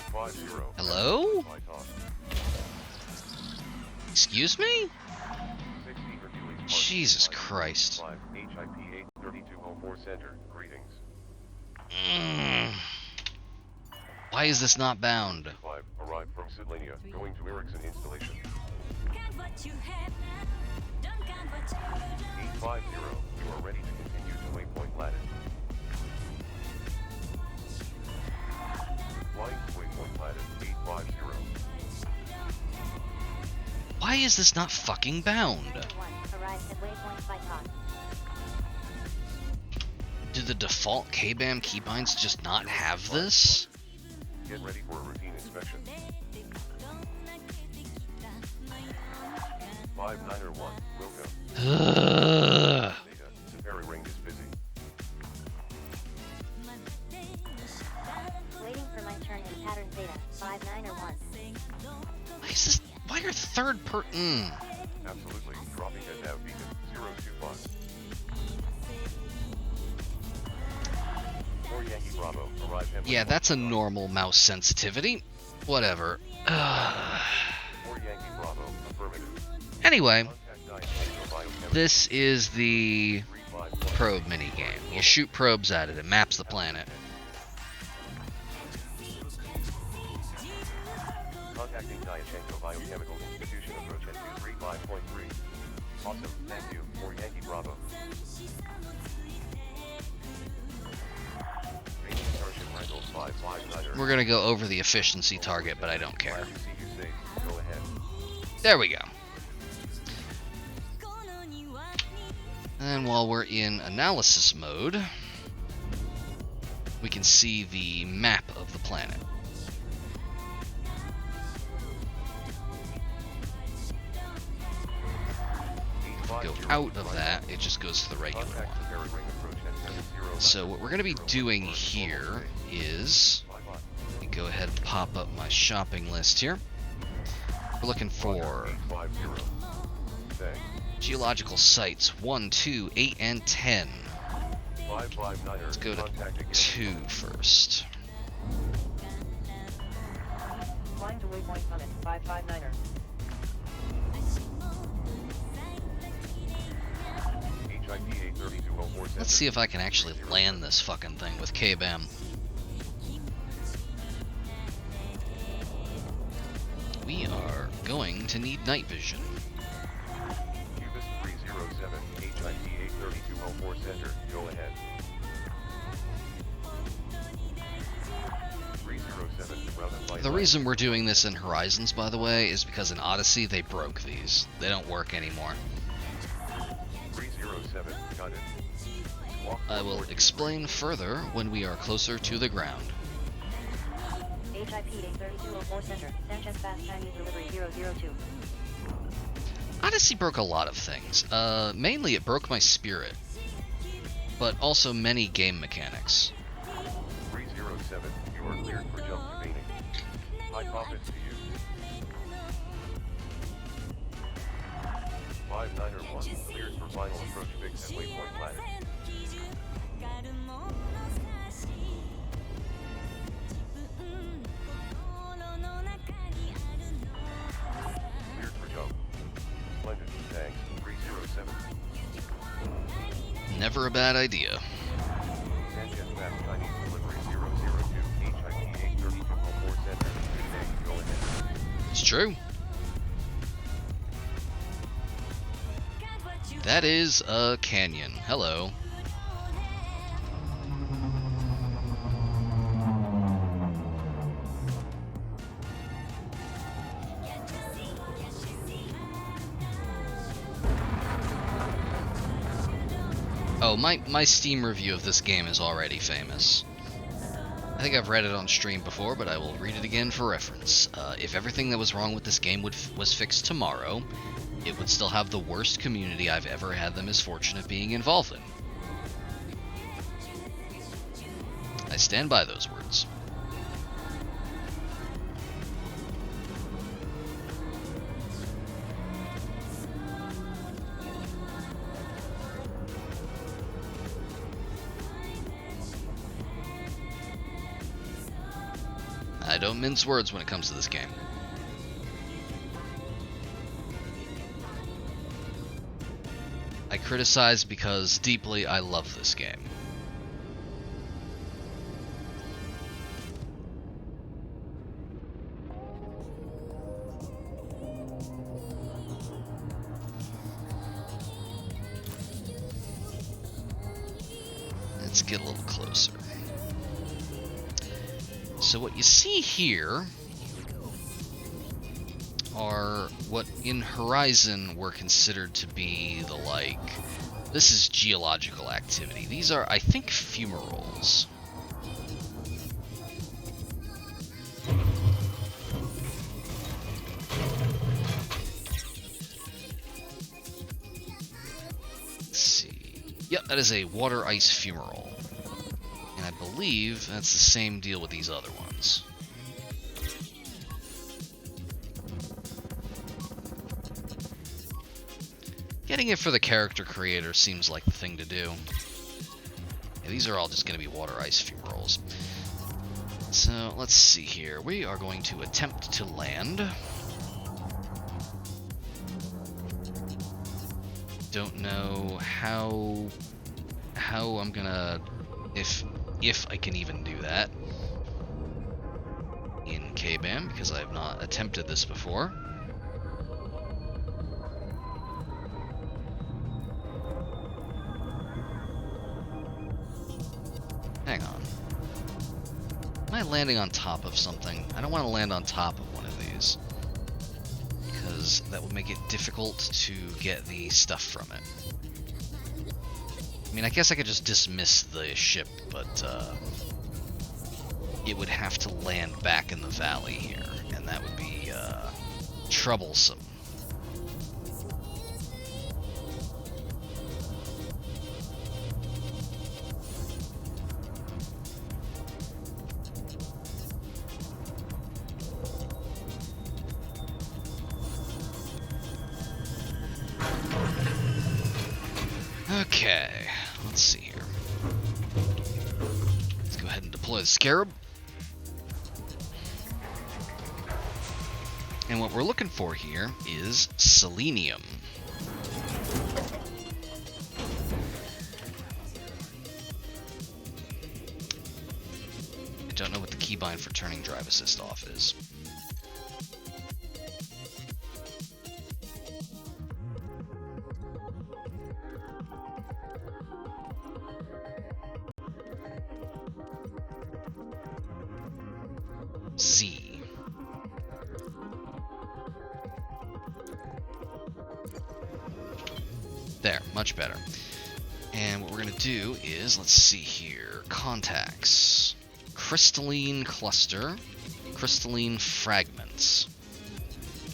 850. Hello? Excuse me? 60 Hercules Park Jesus Supply Christ. 5, HIP 83204 Center, greetings. Why is this not bound? 5, arrived from Sidlania, going to Ericsson installation. 850, you are ready to continue to waypoint Lattice. Flying to waypoint Lattice, 850. Why is this not fucking bound? Arrived at waypoint Bypass. Do the default KBAM keybinds just not have this? Get ready for a routine inspection. 591, welcome. Ugh. Data, Safari Ring is busy. Waiting for my turn in pattern Theta. 5901. Why is this? Why are third per? Absolutely, dropping at nav beacon, 025. 4 Yankee Bravo, arrive at Yeah, waypoint that's a Bravo. normal mouse sensitivity. Whatever. Ugh. 4 Yankee Bravo, affirmative. Anyway, Contact 9 Tango Biochemistry, this is the 351. probe minigame. You shoot probes at it, it maps the planet. Contacting Diachenko Biochemical Institution approach at 235.3. Awesome, thank you, 4 Yankee Bravo. Raining Starship Rentals 559er. We're gonna go over the efficiency target, but I don't care. Glad to see you safe, go ahead. There we go. And while we're in analysis mode, we can see the map of the planet. Go out of that, it just goes to the regular Contact one. Safari Ring approach at 709. So what we're going to be doing here is, let me go ahead and pop up my shopping list here. We're looking for 850. Thanks. geological sites 1, 2, 8, and 10. 559er. Let's go to Contact again. 2 first. Flying to waypoint Summit, 559er. HIP 83204 Center. Let's see if I can actually land this fucking thing with KBAM. We are going to need night vision. Cubis 307, HIP 83204 Center, go ahead. 307, route and light The line. reason we're doing this in Horizons, by the way, is because in Odyssey they broke these. They don't work anymore. 307, got it. Walk I will forward. explain further when we are closer to the ground. HIP 83204 Center. Sanchez Fast Chinese Delivery 002. Odyssey broke a lot of things. Mainly it broke my spirit, but also many game mechanics. 7, you are cleared for jump to Phoenix. High confidence to you. 5901, cleared for final approach fix at Waypoint Planet. Cleared for jump. Splendid, thanks, 307. Never a bad idea. Sanchez Fast Chinese Delivery 002, HIP 830 4 Center. Good day, go ahead. It's true. That is a canyon. Hello. Oh, my Steam review of this game is already famous. I think I've read it on stream before, but I will read it again for reference. If everything that was wrong with this game was fixed tomorrow, it would still have the worst community I've ever had the misfortune of being involved in. I stand by those words. I don't mince words when it comes to this game. I criticize because deeply I love this game. Let's get a little closer. So what you see here are what in Horizon were considered to be the, like, this is geological activity. These are, I think, fumaroles. Let's see. Yep, that is a water ice fumarole. And I believe that's the same deal with these other ones. Getting it for the character creator seems like the thing to do. Yeah, these are all just going to be water ice fumaroles. So let's see here. We are going to attempt to land. Don't know how I'm gonna, if I can even do that in K-BAM, because I have not attempted this before. Hang on. Am I landing on top of something? I don't want to land on top of one of these, because that would make it difficult to get the stuff from it. I mean, I guess I could just dismiss the ship, but it would have to land back in the valley here, and that would be troublesome. Okay, let's see here. Let's go ahead and deploy the Scarab. And what we're looking for here is selenium. I don't know what the keybind for turning drive assist off is. Z. There, much better. And what we're going to do is, let's see here, contacts, crystalline cluster, crystalline fragments.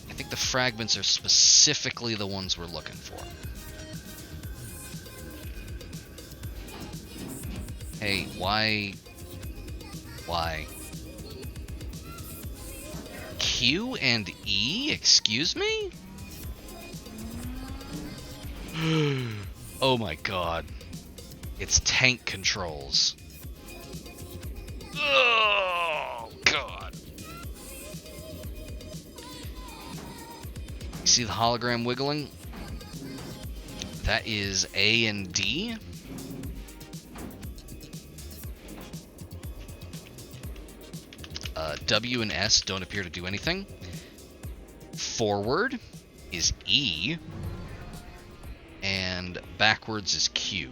I think the fragments are specifically the ones we're looking for. Hey, why Why? Q and E? Excuse me? Oh my god. It's tank controls. Oh god. You see the hologram wiggling? That is A and D. W and S don't appear to do anything. Forward is E. And backwards is Q.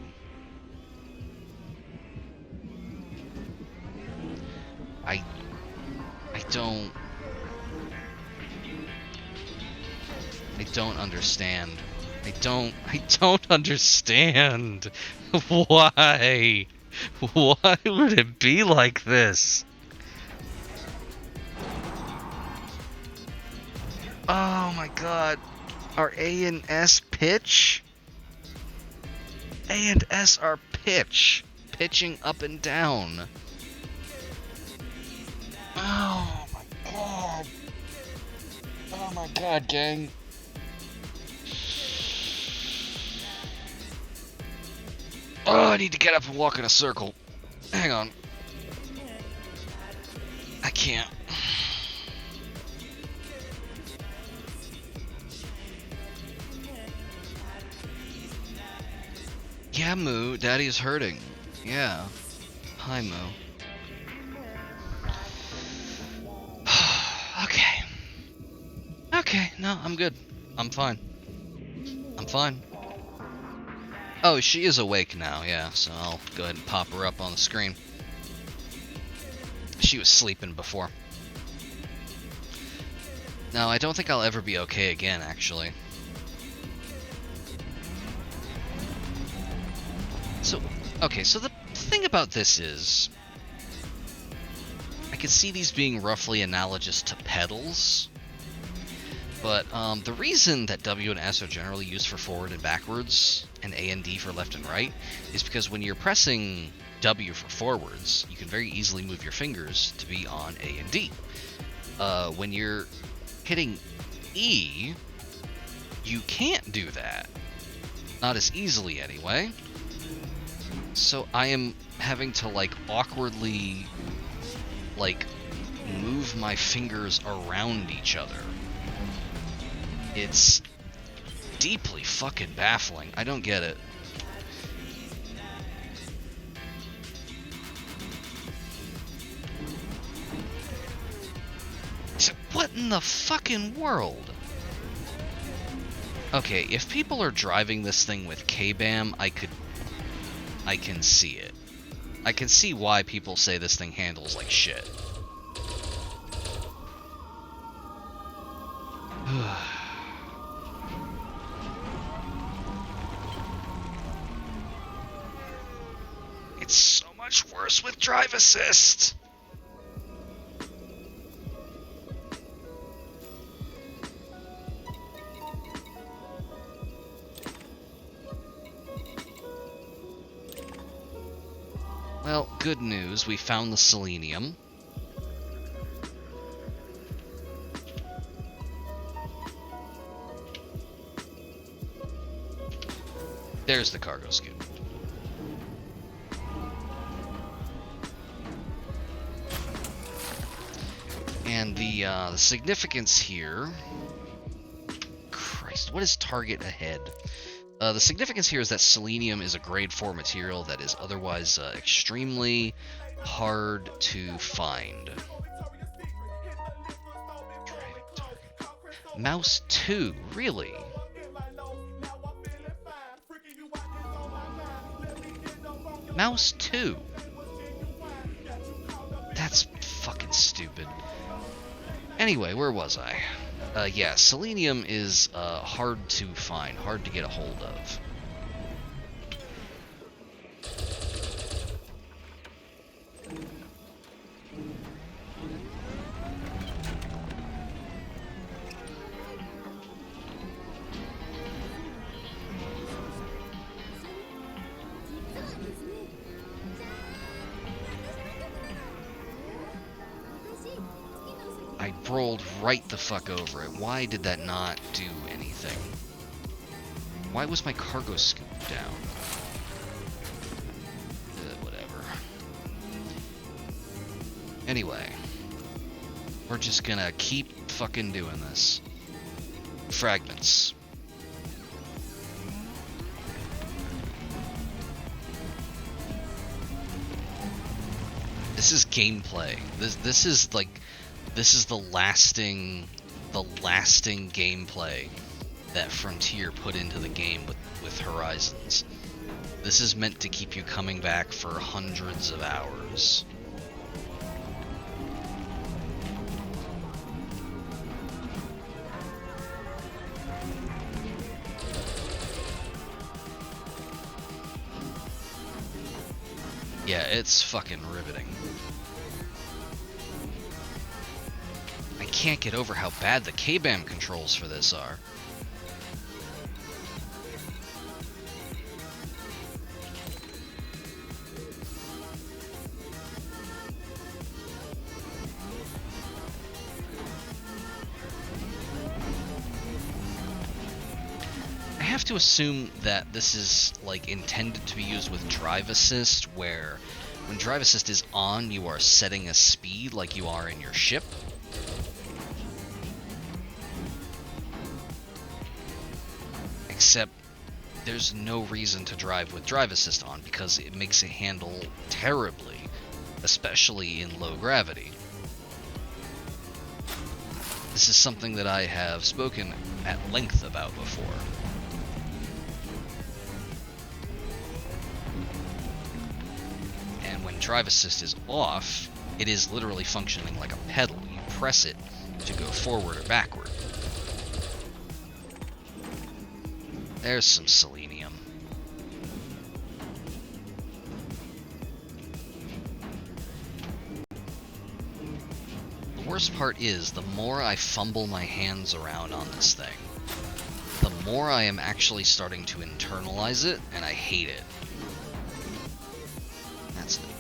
I don't understand. I don't understand. Why? Why would it be like this? Oh my god. Are A and S pitch? A and S are pitch. Pitching up and down. Oh my god. Oh my god, gang. Oh, I need to get up and walk in a circle. Hang on. I can't. Yeah, Moo, Daddy's hurting. Yeah. Hi, Moo. Okay. Okay, no, I'm good. I'm fine. I'm fine. Oh, she is awake now, yeah, so I'll go ahead and pop her up on the screen. She was sleeping before. No, I don't think I'll ever be okay again, actually. So, okay, so the thing about this is, I can see these being roughly analogous to pedals, but the reason that W and S are generally used for forward and backwards, and A and D for left and right, is because when you're pressing W for forwards, you can very easily move your fingers to be on A and D. When you're hitting E, you can't do that. Not as easily, anyway. So I am having to, like, awkwardly, like, move my fingers around each other. It's deeply fucking baffling. I don't get it. So what in the fucking world? Okay, if people are driving this thing with K-BAM, I can see it. I can see why people say this thing handles like shit. It's so much worse with drive assist. Well, good news, we found the selenium. There's the cargo scoop. And the significance here... Christ, what is target ahead? The significance here is that selenium is a grade 4 material that is otherwise extremely hard to find. Mouse 2, really? Mouse 2? That's fucking stupid. Anyway, where was I? Yeah, selenium is hard to find, hard to get a hold of. rolled right the fuck over it. Why did that not do anything? Why was my cargo scooped down? Whatever. Anyway. We're just gonna keep fucking doing this. Fragments. This is gameplay. This is the lasting gameplay that Frontier put into the game with Horizons. This is meant to keep you coming back for hundreds of hours. Yeah, it's fucking riveting. I can't get over how bad the K-BAM controls for this are. I have to assume that this is like intended to be used with drive assist, where when drive assist is on, you are setting a speed like you are in your ship. Except there's no reason to drive with drive assist on because it makes it handle terribly, especially in low gravity. This is something that I have spoken at length about before. When drive assist is off, it is literally functioning like a pedal. You press it to go forward or backward. There's some selenium. The worst part is, the more I fumble my hands around on this thing, the more I am actually starting to internalize it, and I hate it. That's no good.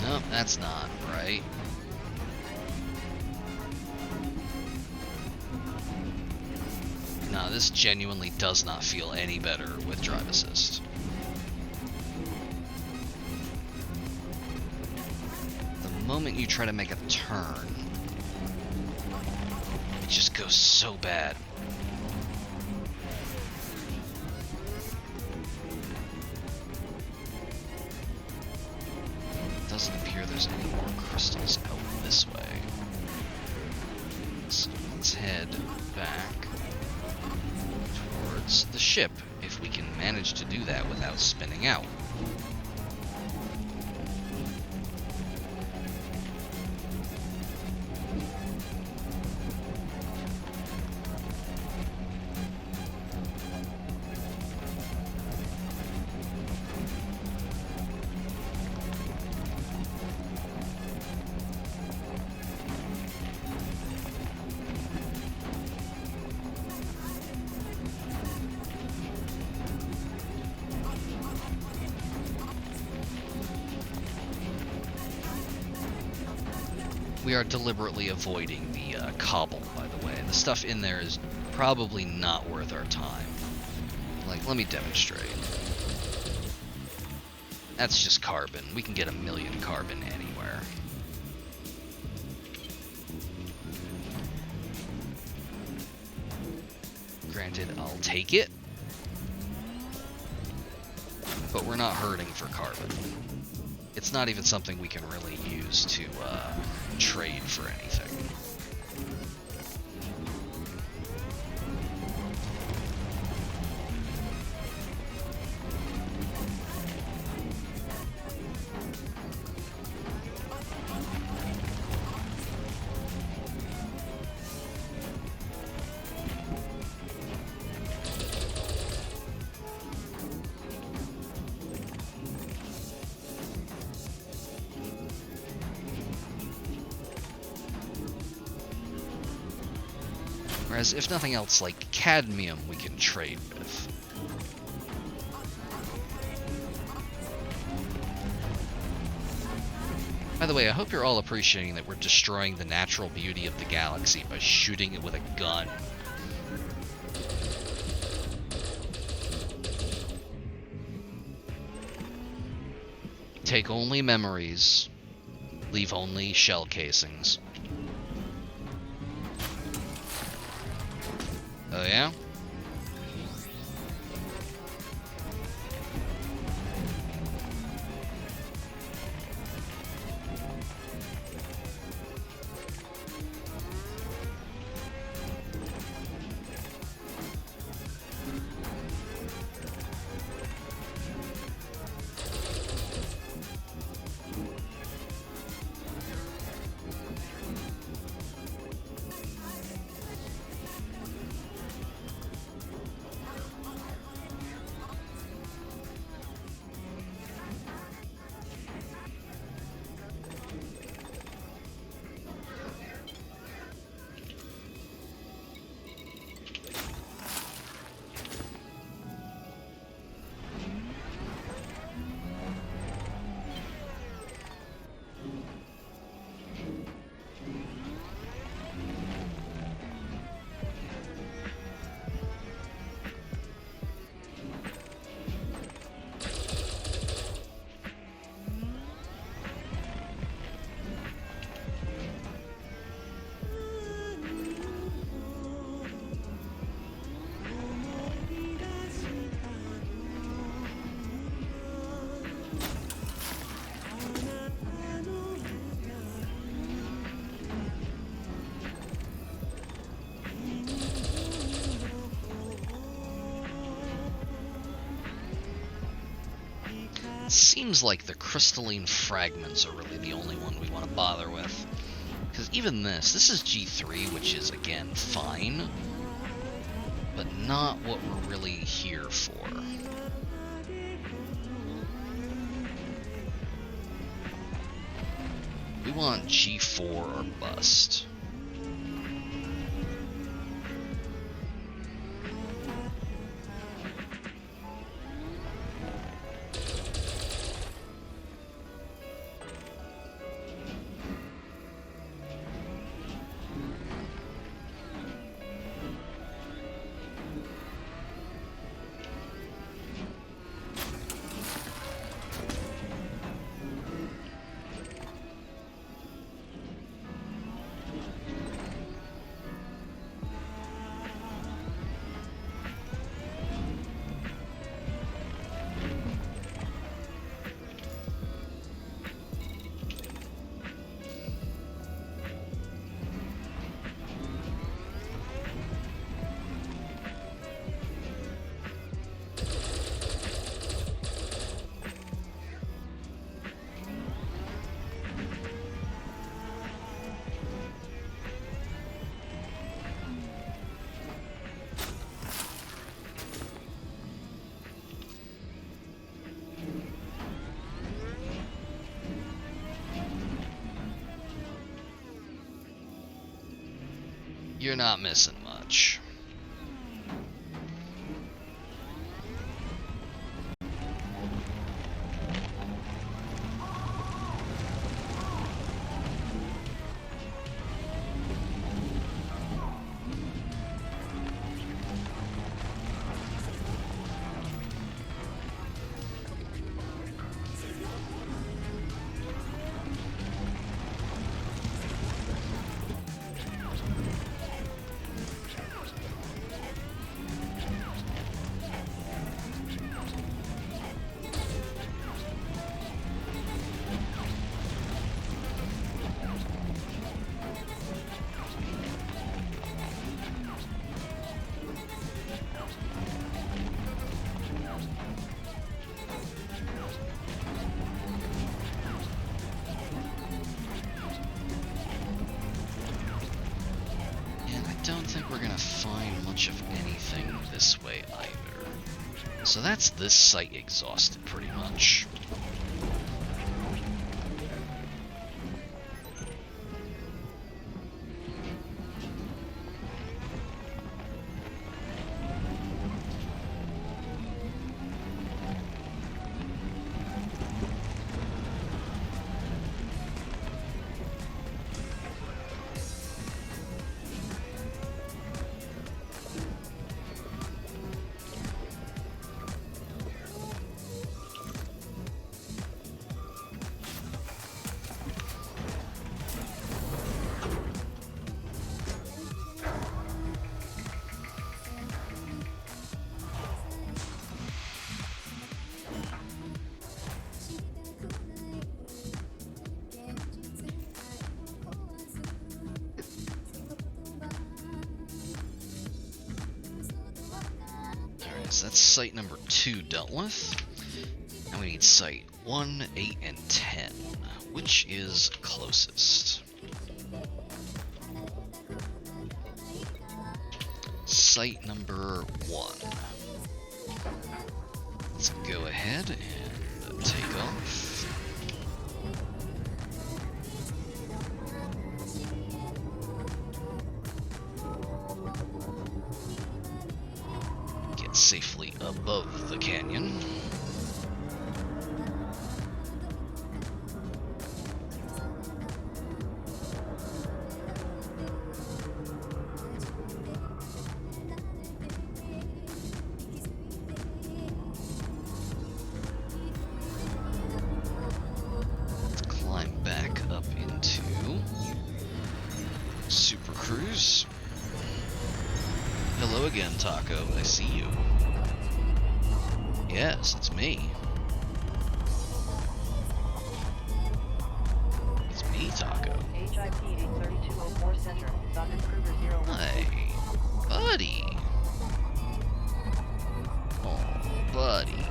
No, that's not right. No, this genuinely does not feel any better with drive assist. The moment you try to make a turn, it just goes so bad. Doesn't appear there's any more crystals out this way. So let's head back towards the ship, if we can manage to do that without spinning out. We are deliberately avoiding the cobble, by the way. The stuff in there is probably not worth our time. Like, let me demonstrate. That's just carbon. We can get 1,000,000 carbon anywhere. Granted, I'll take it. But we're not hurting for carbon. It's not even something we can really use to trade for anything. Whereas, if nothing else, like cadmium we can trade with. By the way, I hope you're all appreciating that we're destroying the natural beauty of the galaxy by shooting it with a gun. Take only memories, leave only shell casings. Oh yeah? Seems like the crystalline fragments are really the only one we want to bother with. Because even this is G3, which is, again, fine, but not what we're really here for. We want G4 or bust. You're not missing much. don't think we're gonna find much of anything this way either. So that's this site exhausted pretty much. So that's site number 2 dealt with. And we need site 1, 8, and 10. Which is closest? Site number 1. Let's go ahead and take off. Safely above the canyon. Climb back up into Super Cruise. Hello again, Taco. I see you. Yes, it's me. It's me, Taco. HIP 83204 Center, Dr. Kruger 01. Hi, buddy. Oh, buddy.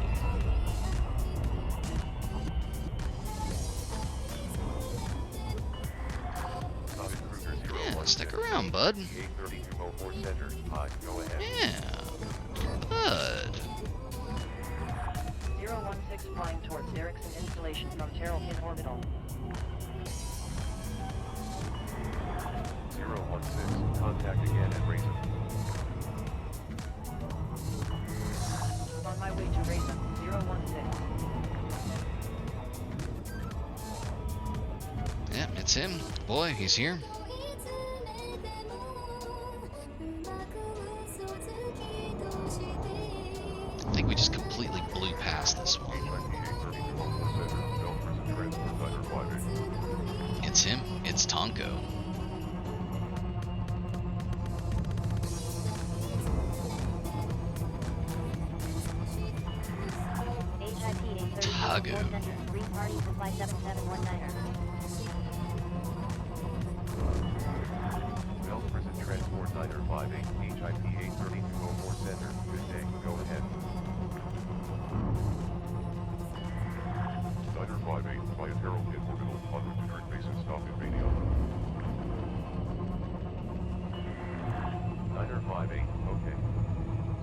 Dr. Kruger 01 Yeah, stick Center. around, bud. 83204 Center. Hi, go ahead. Yeah, bud. 016 flying towards Erickson installation from Terrell in orbital. 016, contact again at Raisin. On my way to Raisin, 016. Yeah, it's him. Boy, he's here. I think we just completely blew past this one. It's him. It's Tonko. HIP 83204 Tago. Center, Green Party Supply 7719er. Bell Prison Transport 958, HIP 83204 Center. Good day, go ahead. 958, via Terrell in orbital, on route to turn base and stop in Mania. 958, okay.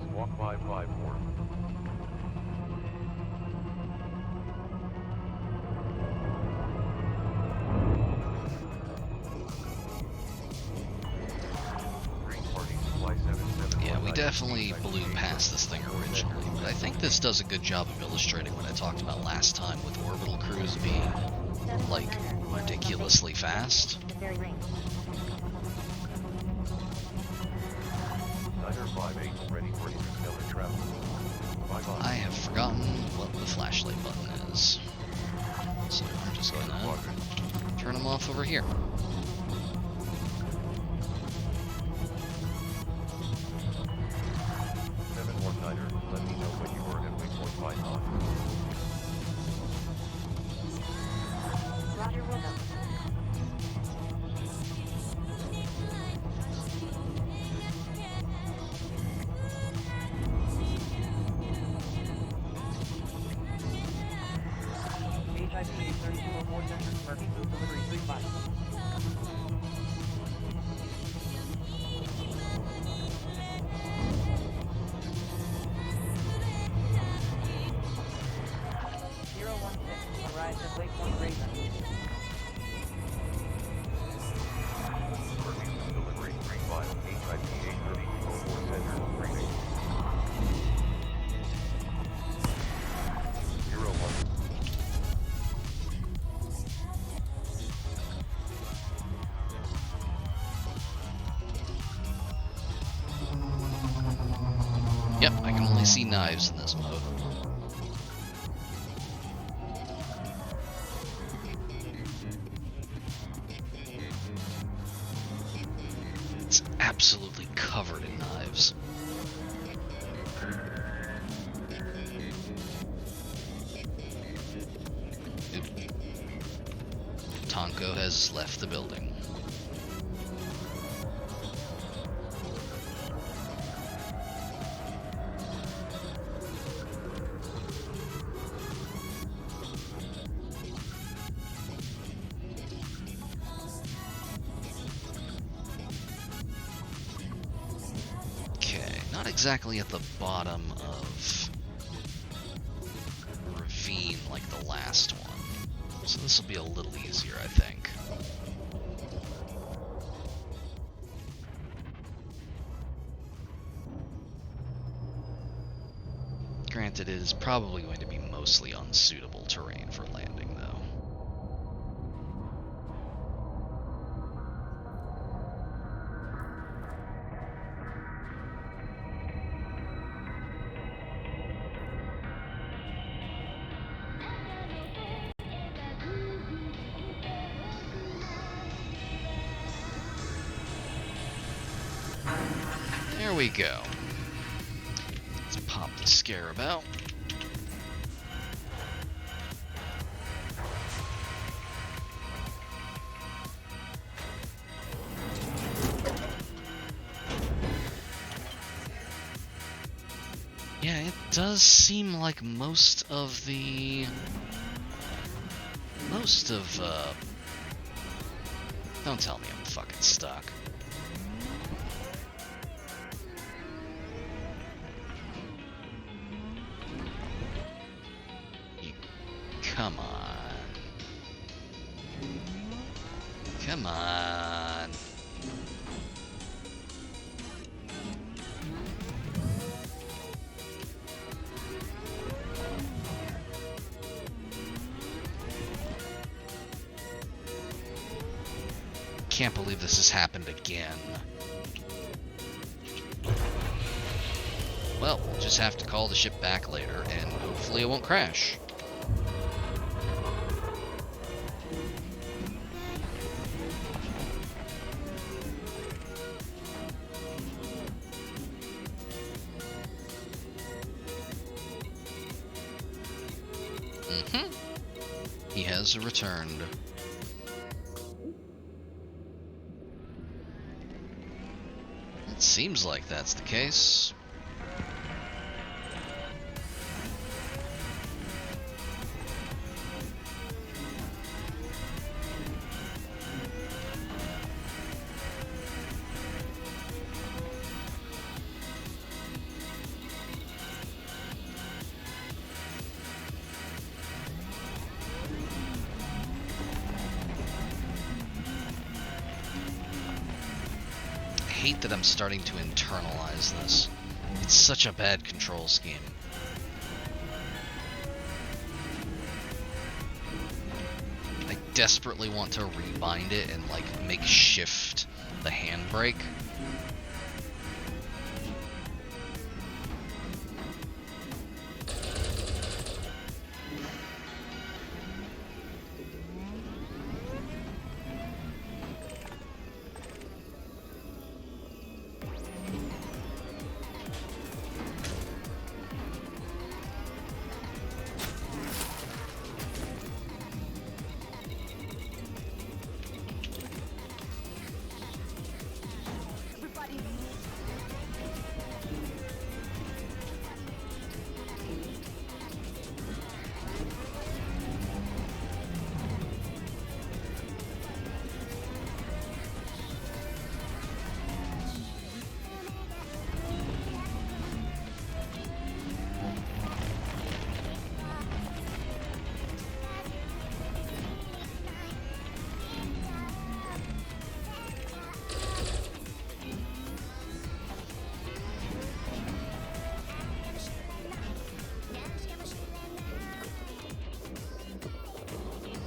Squawk 554. Green Party Supply 77. Yeah, we definitely blew past this thing originally, but I think this does a good job of illustrating what I talked about last time with orbital cruise being, like, ridiculously fast. Very range. 958, ready for interstellar travel. Bye-bye. I have forgotten what the flashlight button is. So I'm just gonna turn them off over here. 719er, let me know when you are at waypoint 59. Roger, welcome. HIP 83204 Center, Murphy Food Delivery 35. see knives in this mode. It's absolutely covered in knives. Oop. Tonko has left the building. Exactly at the bottom of a ravine like the last one. So this will be a little easier, I think. Granted, it is probably going to be mostly unsuitable terrain for landing, though. There we go. Let's pop the scarab out. Yeah, it does seem like most of don't tell me I'm fucking stuck. Come on. Come on. Can't believe this has happened again. Well, we'll just have to call the ship back later, and hopefully it won't crash. He has returned. It seems like that's the case. I hate that I'm starting to internalize this. It's such a bad control scheme. I desperately want to rebind it and like make shift the handbrake.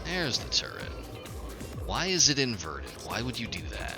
There's the turret. Why is it inverted? Why would you do that?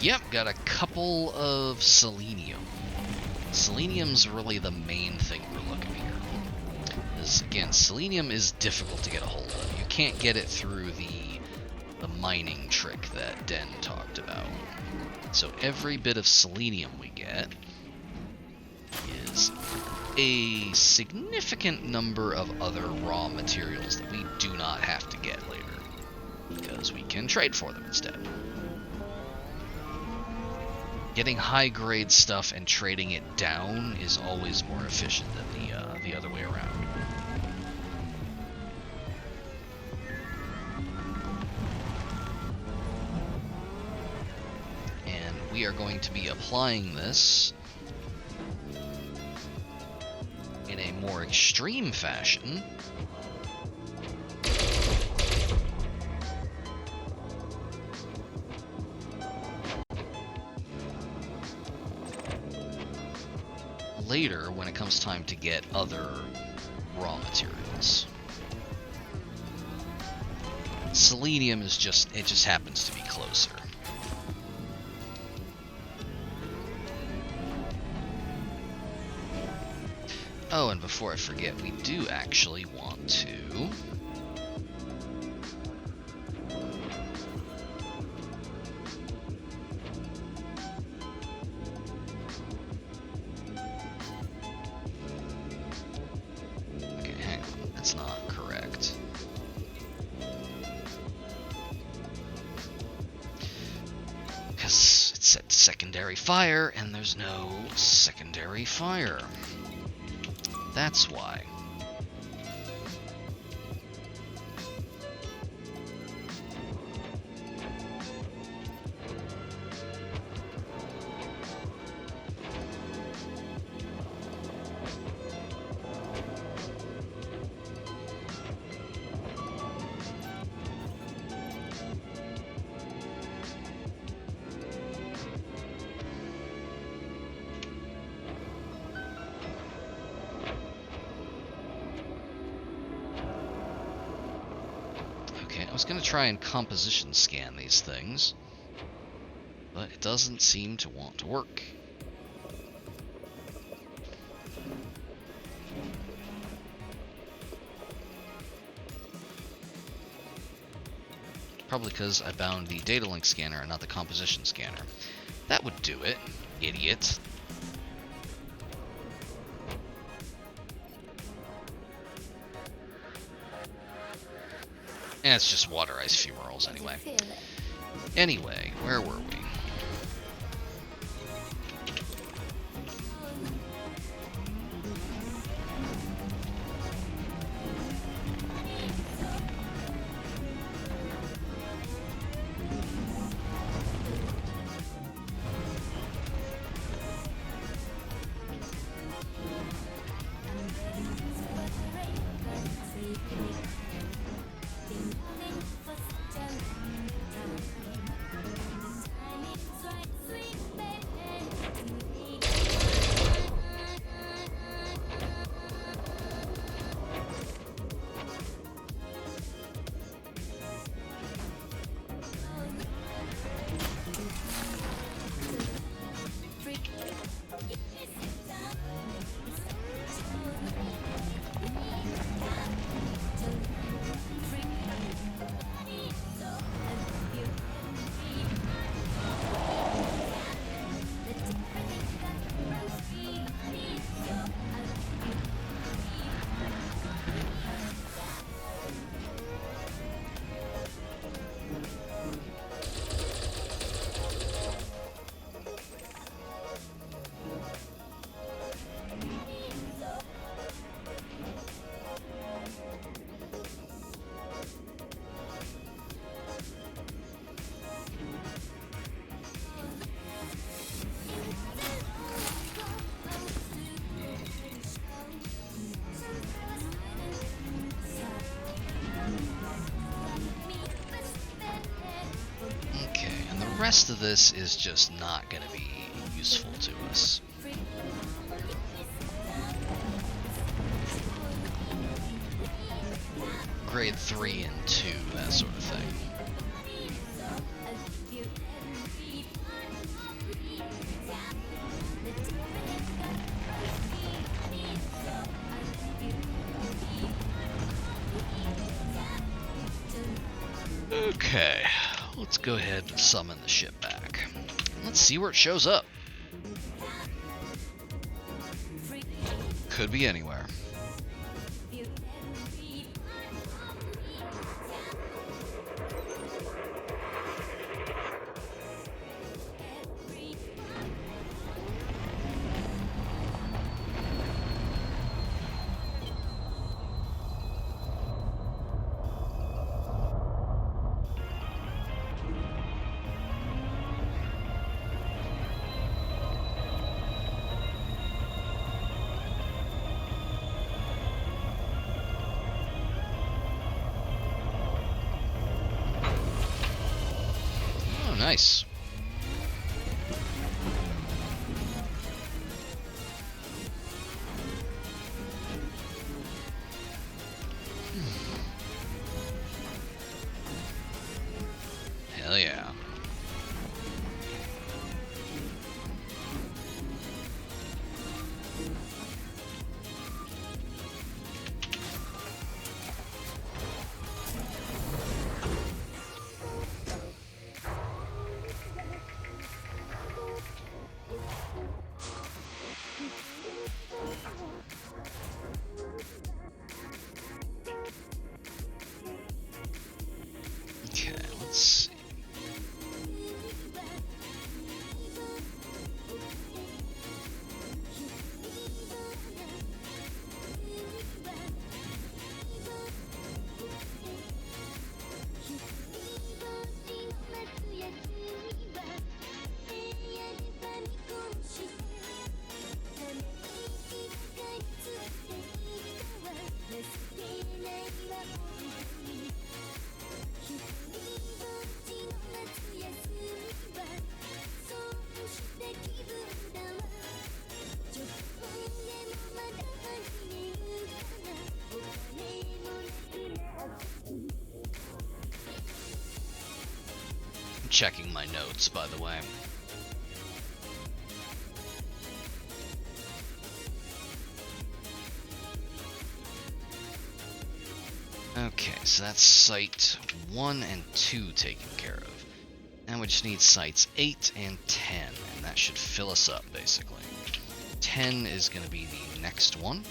Yep, got a couple of selenium. Selenium's really the main thing we're looking here. Because, again, selenium is difficult to get a hold of. You can't get it through the mining trick that Den talked about. So every bit of selenium we get is a significant number of other raw materials that we do not have to get later, because we can trade for them instead. Getting high-grade stuff and trading it down is always more efficient than the other way around. And we are going to be applying this in a more extreme fashion later when it comes time to get other raw materials. Selenium is just happens to be closer. Oh, and before I forget, we do actually want to secondary fire, and there's no secondary fire. That's why. I was going to try and composition scan these things, but it doesn't seem to want to work. Probably because I bound the data link scanner and not the composition scanner. That would do it, idiot. And it's just water ice fumaroles anyway. Anyway, where were we? The rest of this is just not going to be useful to us. Grade 3 and 2, that sort of thing. Okay, let's go ahead and summon the ship back. Let's see where it shows up. Could be anywhere. Oh, nice. Hell yeah. Okay, let's see. I'm checking my notes, by the way. Okay, so that's site 1 and 2 taken care of. Now we just need sites 8 and 10, and that should fill us up, basically. 10 is going to be the next one.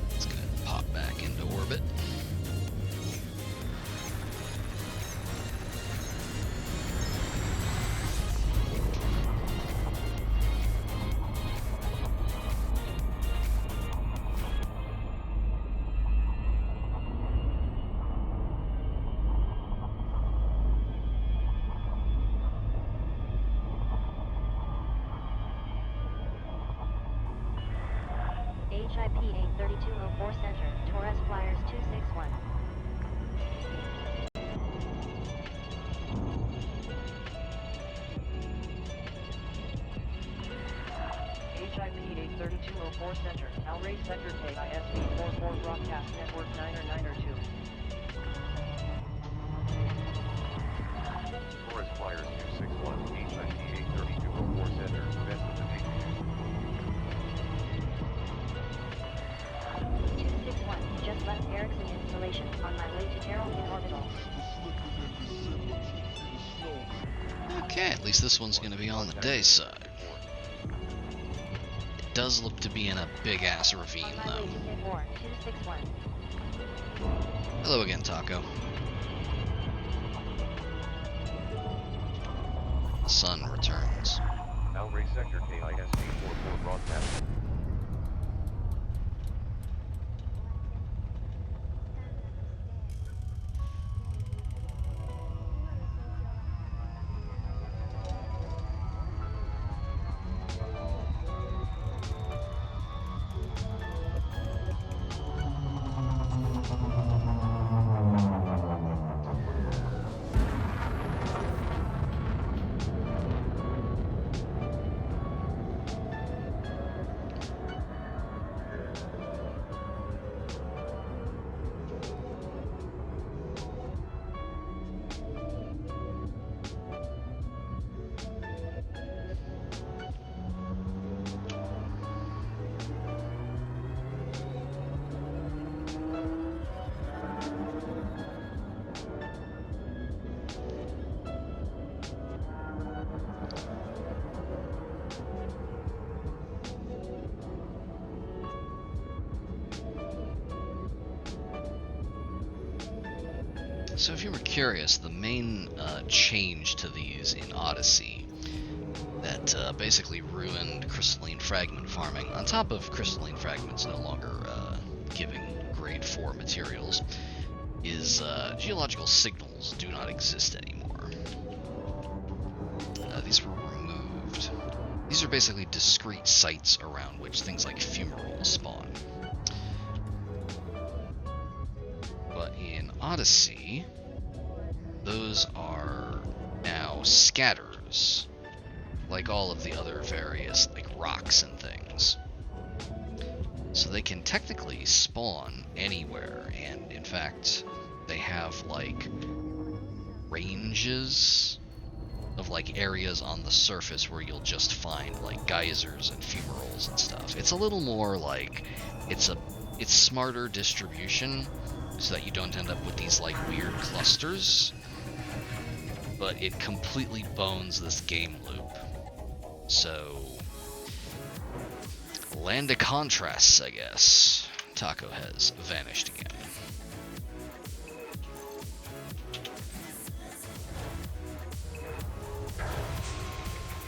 Let's go ahead and pop back into orbit. HIP 83204 Center, Torres Flyers 261. HIP 83204 Center, Alray Center KISV 44 Broadcast Network 9er2. Forest Flyers 261, HIP 83204 Center, best of the day. 261, just left Ericsson installation on my way to Terrell in orbital. Okay, at least this one's going to be on the day side. It does look to be in a big-ass ravine, On my way though. to Pit 4, 261. Hello again, Taco. The sun returns. Alray Sector KISV 44 broadcast. So if you were curious, the main change to these in Odyssey that basically ruined crystalline fragment farming, on top of crystalline fragments no longer giving grade 4 materials, is geological signals do not exist anymore. These were removed. These are basically discrete sites around which things like fumaroles spawn. But in Odyssey, those are now scatters, like all of the other various like rocks and things. So they can technically spawn anywhere, and in fact, they have like ranges of like areas on the surface where you'll just find like geysers and fumaroles and stuff. It's a little more like it's smarter distribution, so that you don't end up with these like weird clusters, but it completely bones this game loop. So, land of contrasts, I guess. Taco has vanished again.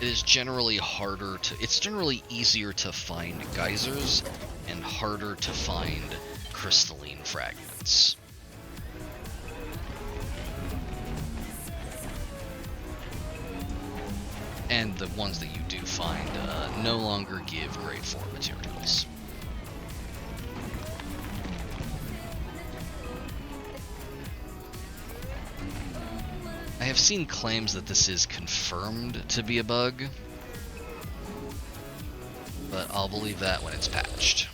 It is generally it's generally easier to find geysers and harder to find crystalline fragments. And the ones that you do find no longer give grade 4 materials. I have seen claims that this is confirmed to be a bug, but I'll believe that when it's patched.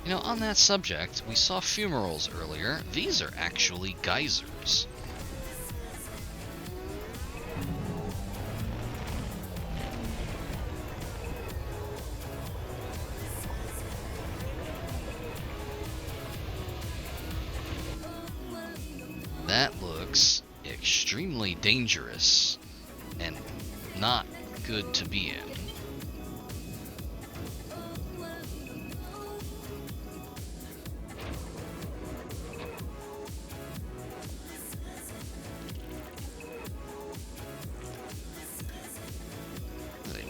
You know, on that subject, we saw fumaroles earlier. These are actually geysers. That looks extremely dangerous and not good to be in.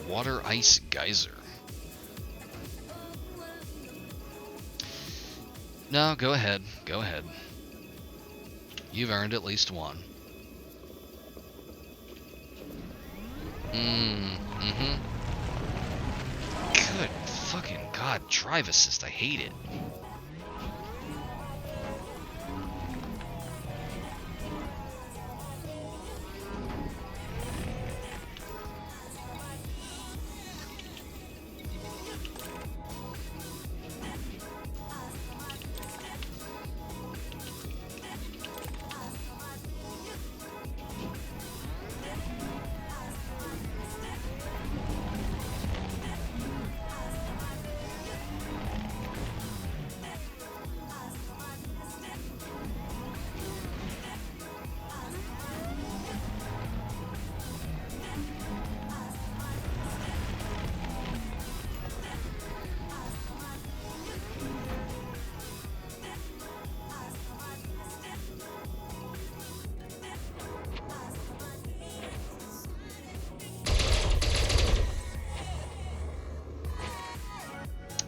Water ice geyser. No, go ahead. Go ahead. You've earned at least one. Good fucking god, drive assist, I hate it.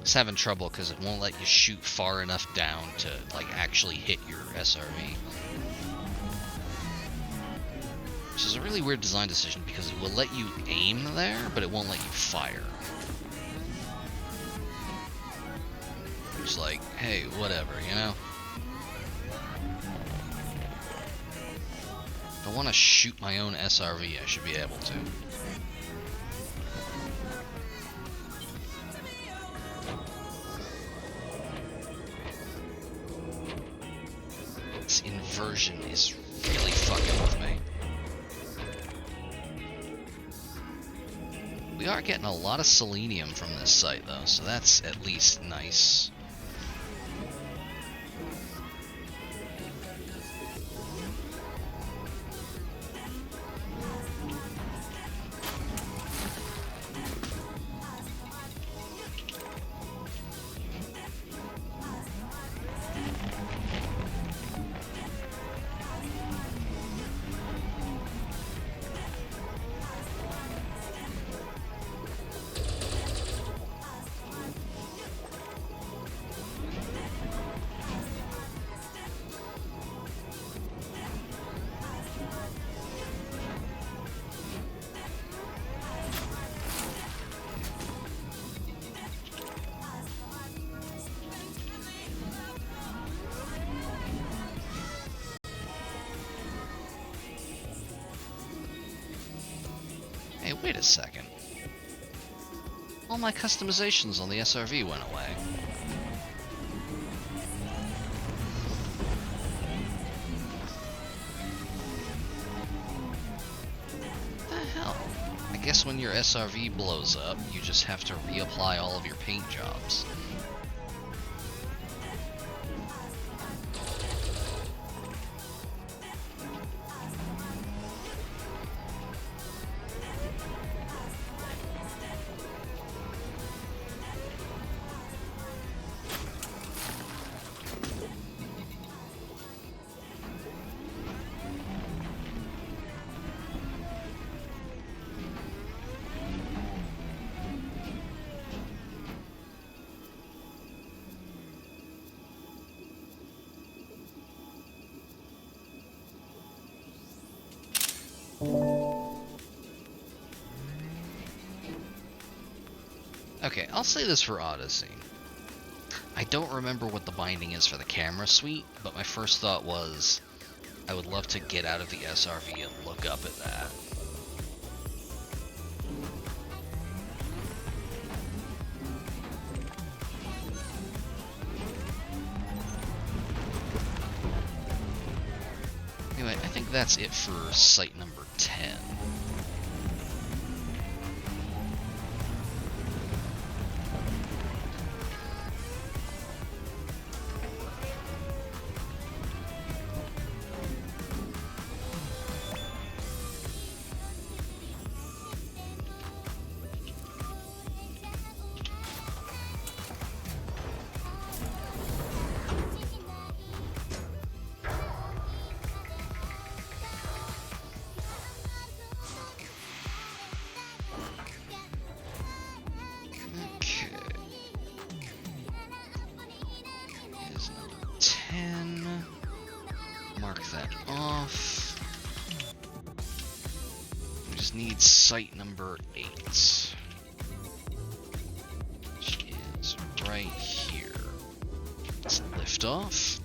It's having trouble because it won't let you shoot far enough down to like actually hit your SRV. Which is a really weird design decision because it will let you aim there, but it won't let you fire. It's like, hey, whatever, you know? If I want to shoot my own SRV, I should be able to. This inversion is really fucking with me. We are getting a lot of selenium from this site though, so that's at least nice. Hey, wait a second. All my customizations on the SRV went away. What the hell? I guess when your SRV blows up, you just have to reapply all of your paint jobs. Okay, I'll say this for Odyssey. I don't remember what the binding is for the camera suite, but my first thought was I would love to get out of the SRV and look up at that. Anyway, I think that's it for site number 10. Need site number 8, which is right here. Let's lift off.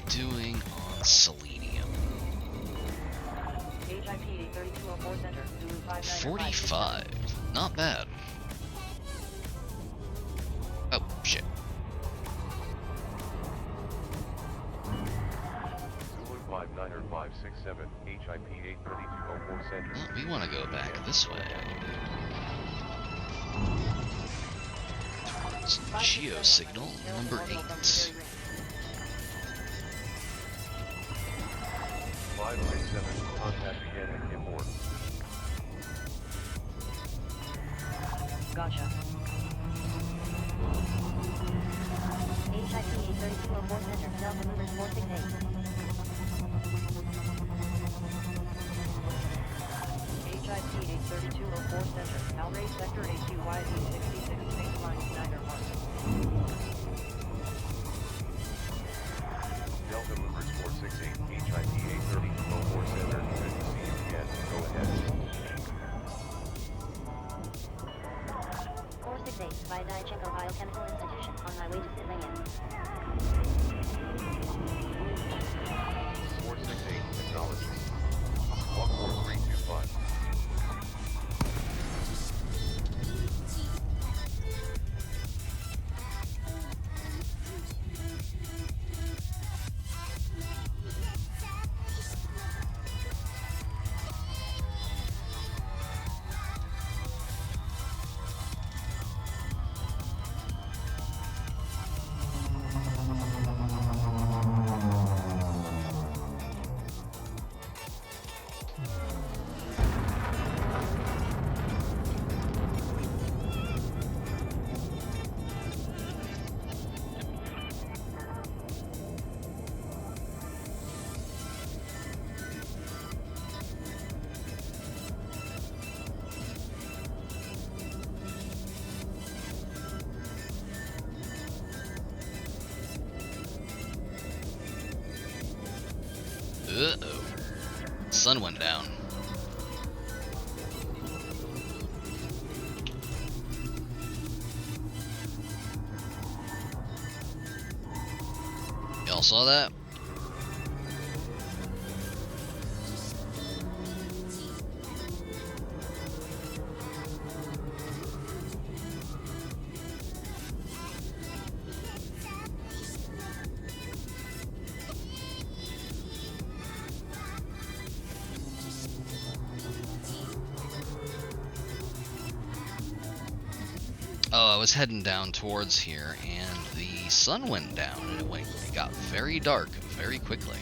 Doing on Selenium. 45. Not bad. Oh, shit. Zulu 59567, HIP 83204 Center. Well, we want to go back this way. Towards Geosignal number 8. 567, contact again at import. Gotcha. HIP 3204 Center, Delta Movers 468. HIP 83204 Center, Alray Sector AQYD 66 baseline Snyder 1. Delta Movers 468, HIP 83204 Center, good to see you again, go ahead. 468, Vydichenko Biochemical Institution, on my way to Sylvania. 468, acknowledged. Walk 4325. sun went down. Y'all saw that? Oh, I was heading down towards here, and the sun went down, and it got very dark very quickly.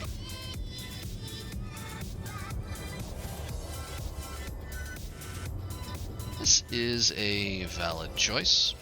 This is a valid choice.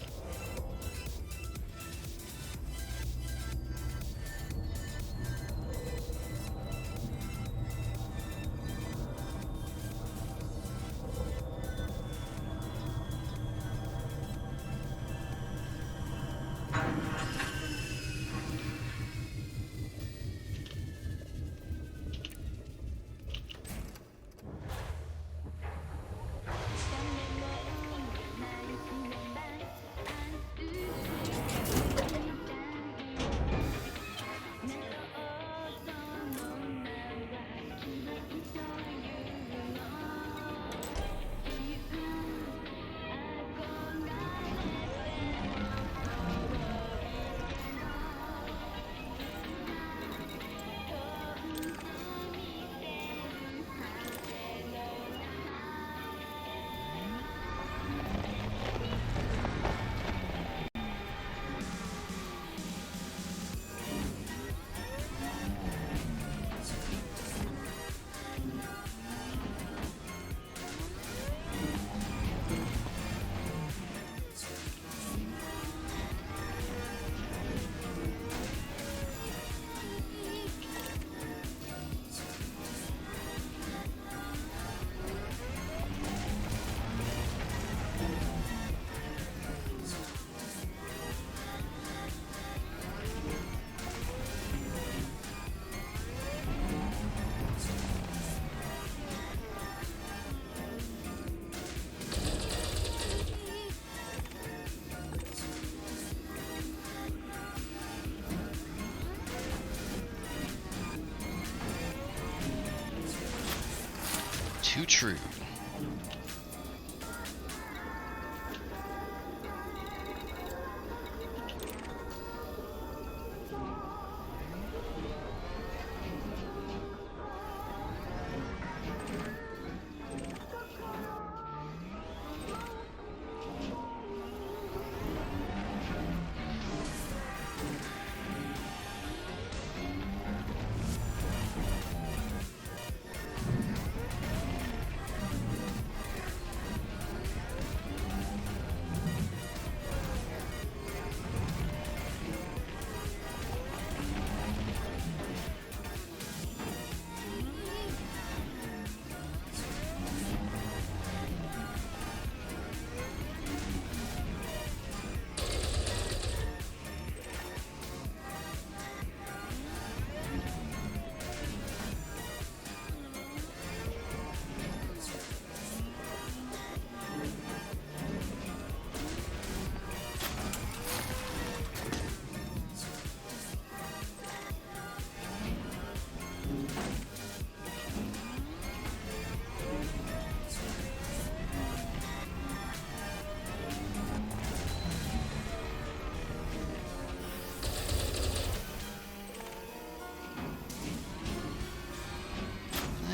Too true.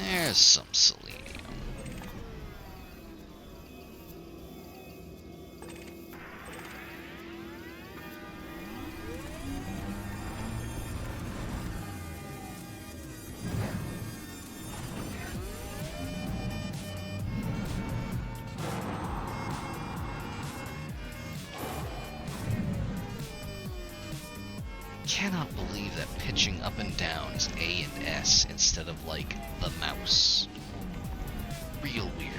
There's some selenium. Cannot believe that pitching up and down is A and S instead of like the mouse. Real weird.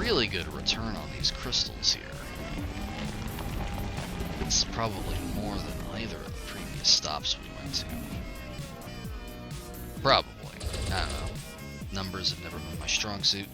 really good return on these crystals here. It's probably more than either of the previous stops we went to. Probably. I don't know. Numbers have never been my strong suit.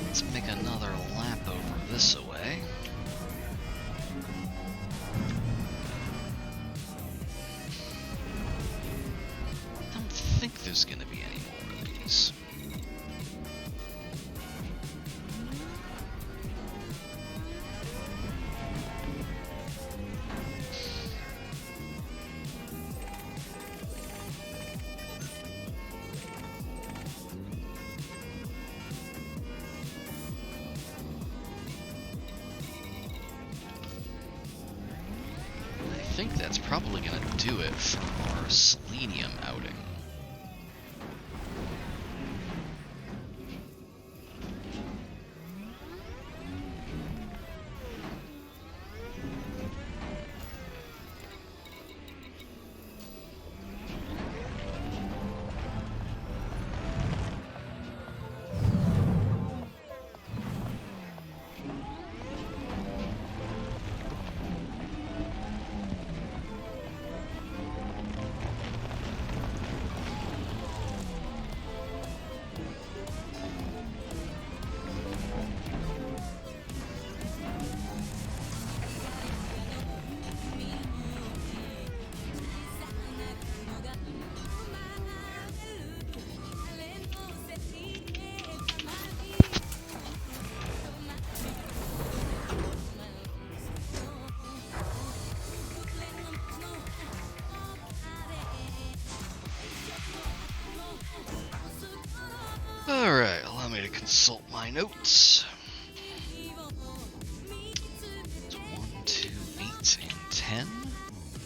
Let's make another lap over this away. I don't think there's gonna be any more of these. I think that's probably going to do it for our Selenium outing. Alright, allow me to consult my notes. So 1, 2, 8, and 10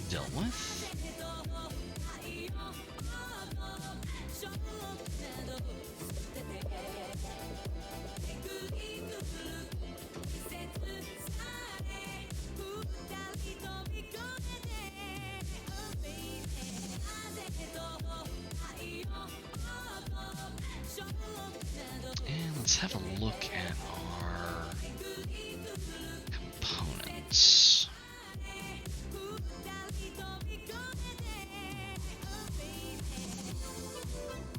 dealt with. And let's have a look at our components.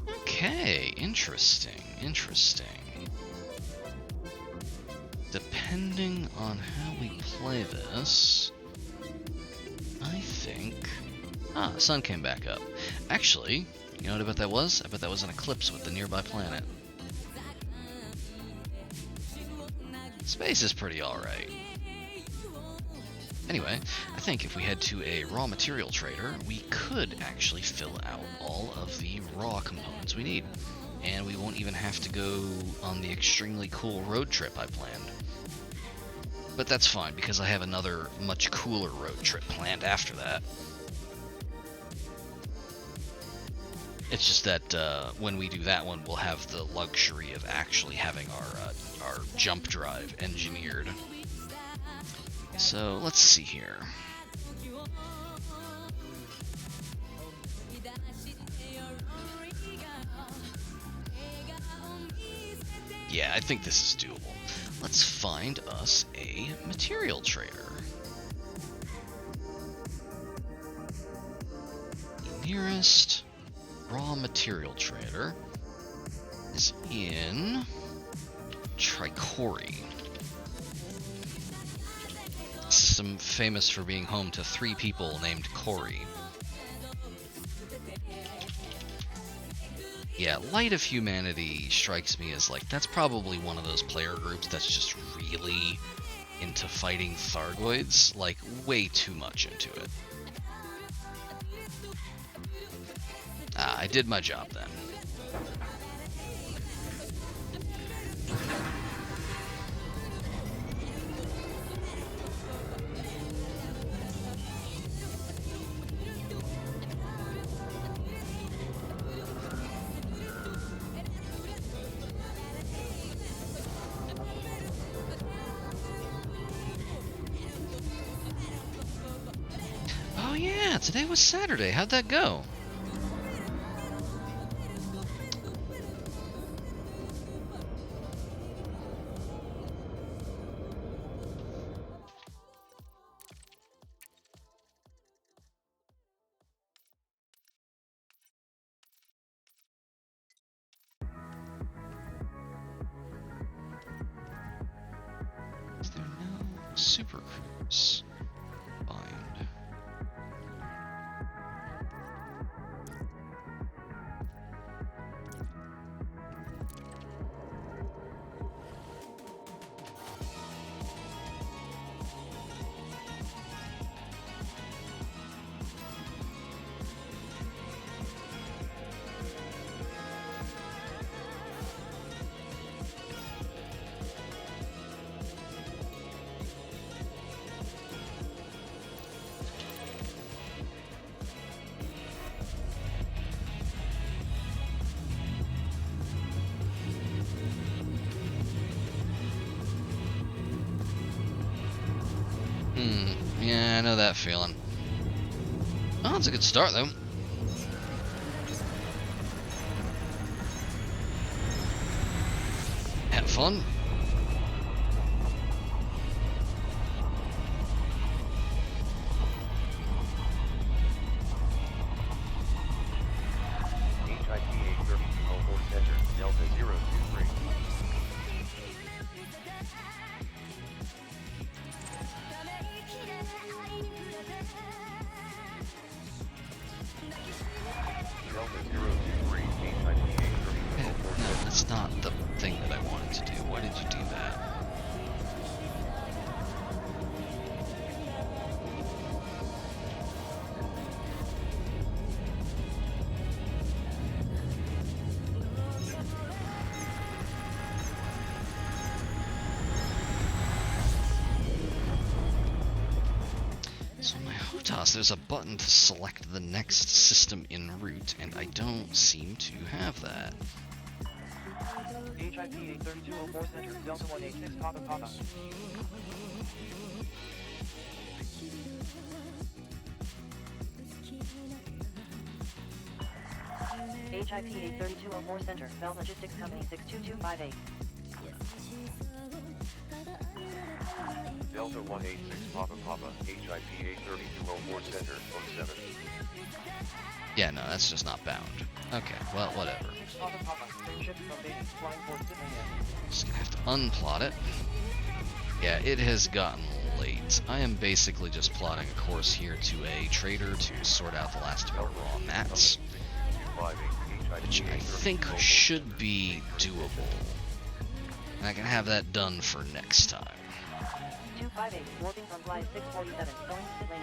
Okay, interesting, interesting. Depending on how we play this, I think... Ah, the sun came back up. Actually, you know what I bet that was? I bet that was an eclipse with the nearby planet. Space is pretty alright. Anyway, I think if we head to a raw material trader, we could actually fill out all of the raw components we need. And we won't even have to go on the extremely cool road trip I planned. But that's fine, because I have another much cooler road trip planned after that. It's just that when we do that one, we'll have the luxury of actually having our jump drive engineered. So let's see here. Yeah, I think this is doable. Let's find us a material trader. The nearest raw material trader is in Tricori. Some famous for being home to 3 people named Corey. Yeah, Light of Humanity strikes me as like, that's probably one of those player groups that's just really into fighting Thargoids, like way too much into it. Ah, I did my job then. Oh yeah, today was Saturday. How'd that go? Is there no Super Cruise? Bind. Yeah, I know that feeling. Oh, it's a good start though. Had fun. HIP 83204 Center, Delta 023. Delta 023, HIP 83204 No, that's not the thing that I wanted to do. Why did you do that? So in my HOTAS, there's a button to select the next system en route, and I don't seem to have that. HIP 83204 Center, Delta 186 Papa Papa. HIP 83204 Center, Bell Logistics Company 62258. Delta 186 Papa Papa, HIP 83204 Center, 07. Yeah, no, that's just not bound. Okay, well, whatever. Papa Papa, same ship from base, flying for Sydney. Just gonna have to unplot it. Yeah, it has gotten late. I am basically just plotting a course here to a trader to sort out the last of our raw mats, 258, which I think should be doable. And I can have that done for next time. 258, warping from flight 647, going to Sydney.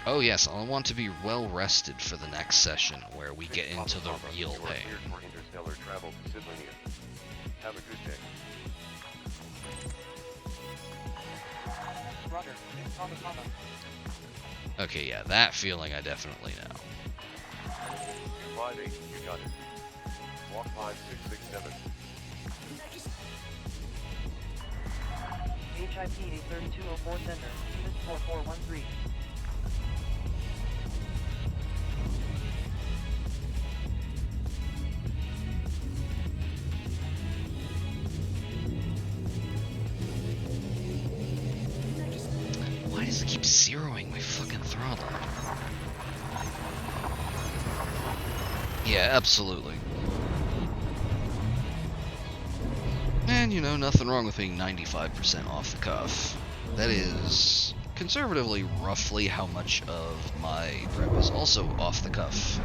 Oh yes, I'll want to be well rested for the next session where we get into the real You are pain. cleared for interstellar travel to Sydney. Have a good day. Roger, Papa Papa. Okay, yeah, that feeling I definitely know. 258, you got it. Walk 5667. HIP 83204 Center, East 4413. Why does it keep zeroing my fucking throttle? Yeah, absolutely. And you know, nothing wrong with being 95% off the cuff. That is conservatively roughly how much of my prep is also off the cuff.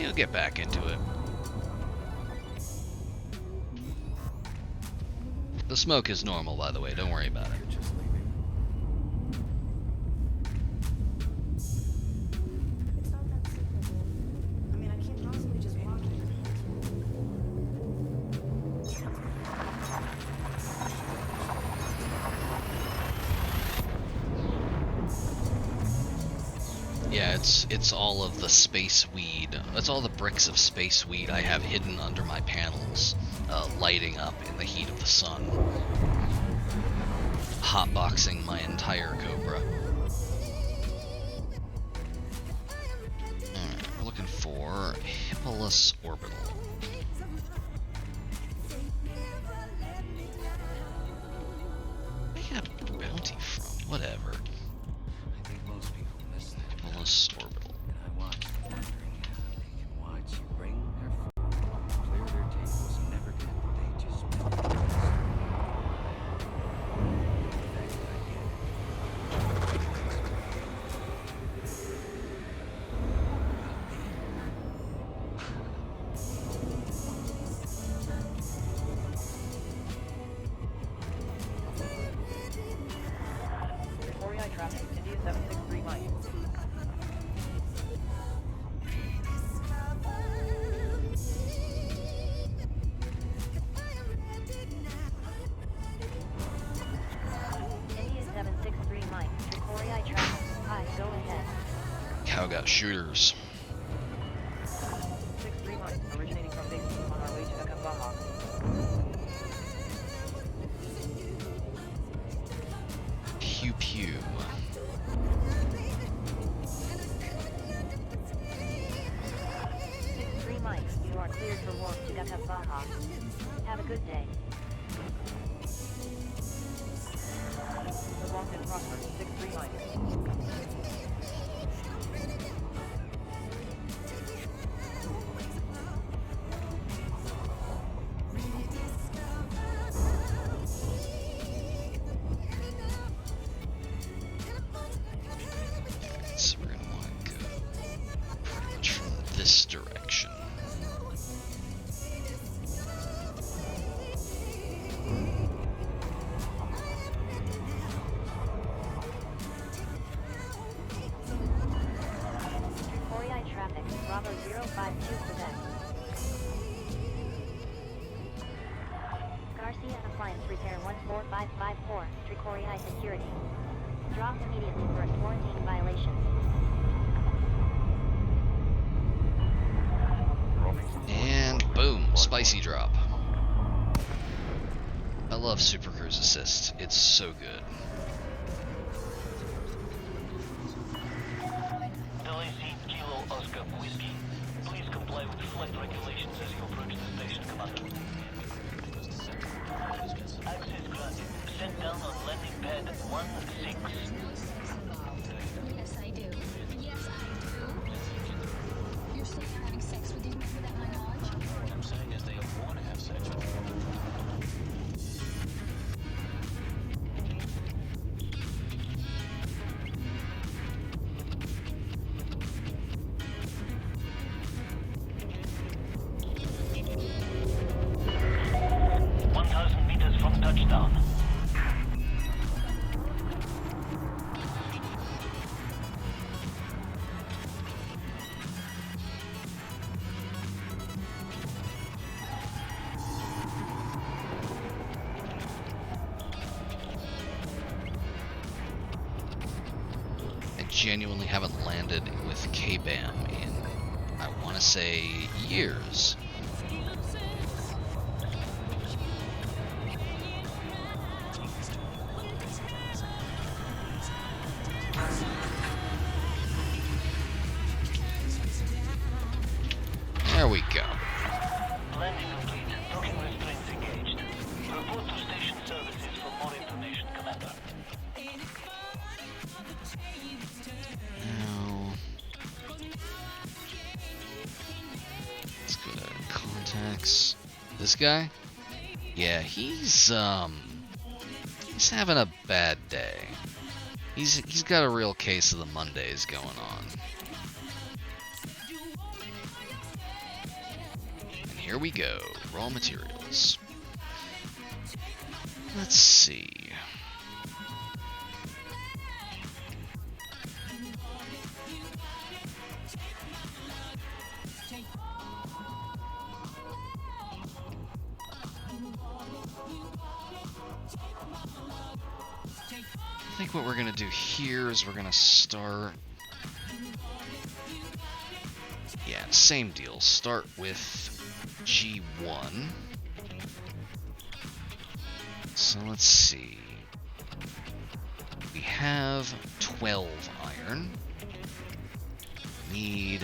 You'll get back into it. The smoke is normal, by the way, don't worry about it. It's not that simple, dude. I mean, I can't possibly just walk it. Yeah, it's all of the space weed. It's all the bricks of space weed I have hidden under my panels, lighting up in the heat of the sun. Hotboxing my entire Cobra. Alright, we're looking for Hippolus Orbital. Where did I get a bounty from? Whatever. I think most people miss that. Hippolus Orbital. And I watch them wondering how they can watch you bring their food, clear their tables, and never get what they just spent. In fact, Victoria traffic, India 763 Mike. India 763 Mike. Victoria traffic. Hi, go ahead. Cow got shooters. 63 Mike, originating from base on our way to Baja. Pew pew. 63 Mike, you are cleared for warp to Baja. Have a good day. The Longton Prosper, 63 Mike. So we're gonna want to go pretty much from this direction. Victoria traffic. Bravo 052 Quebec. Garcia Appliance Repair 14554. Tricoria Security. Dropped immediately for a quarantine violation. And boom, spicy drop. I love Super Cruise Assist. It's so good. LAC Kilo Oscar Whiskey. Please comply with flight regulations as you approach the station, Commander. Access granted. Sent down on landing pad 16. Yes, I do. Yes, I do. You're saying you're having sex with these men without my knowledge? What I'm saying is they want to have sex with you. Touchdown. genuinely haven't landed with K-BAM in, I want to say, years. There we go. Landing complete. Docking restraints engaged. Report to station services for more information, Commander. Now, let's go to contacts. This guy? Yeah, he's having a bad day. He's got a real case of the Mondays going on. And here we go, raw materials. Let's see. I think what we're gonna do here is we're gonna start. Yeah, same deal. Start with G1. So let's see. We have 12 iron. Need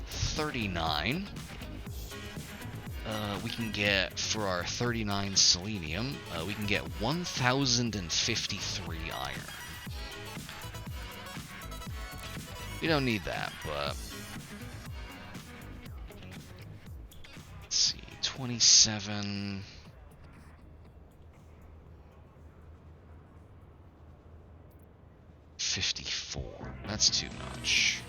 39. We can get, for our 39 selenium, we can get 1,053 iron. We don't need that, but... Let's see, 27... $54. That's too much.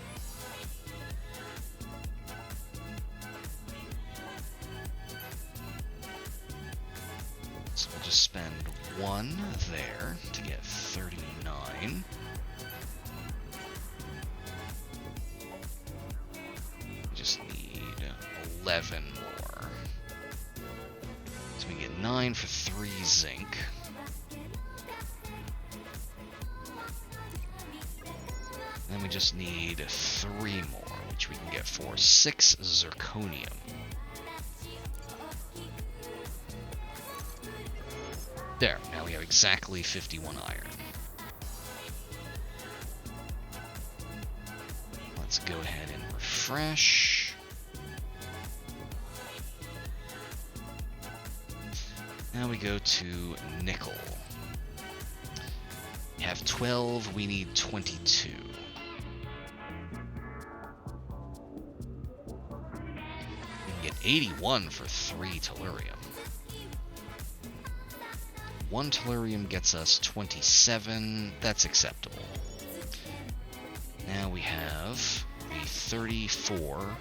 So we'll just spend 1 there to get 39. We just need 11 more. So we get 9 for 3 zinc. Then we just need 3 more, which we can get for 6 zirconium. There, now we have exactly 51 iron. Let's go ahead and refresh. Now we go to nickel. We have 12, we need 22. We can get 81 for 3 tellurium. 1 tellurium gets us 27. That's acceptable. Now we have the 34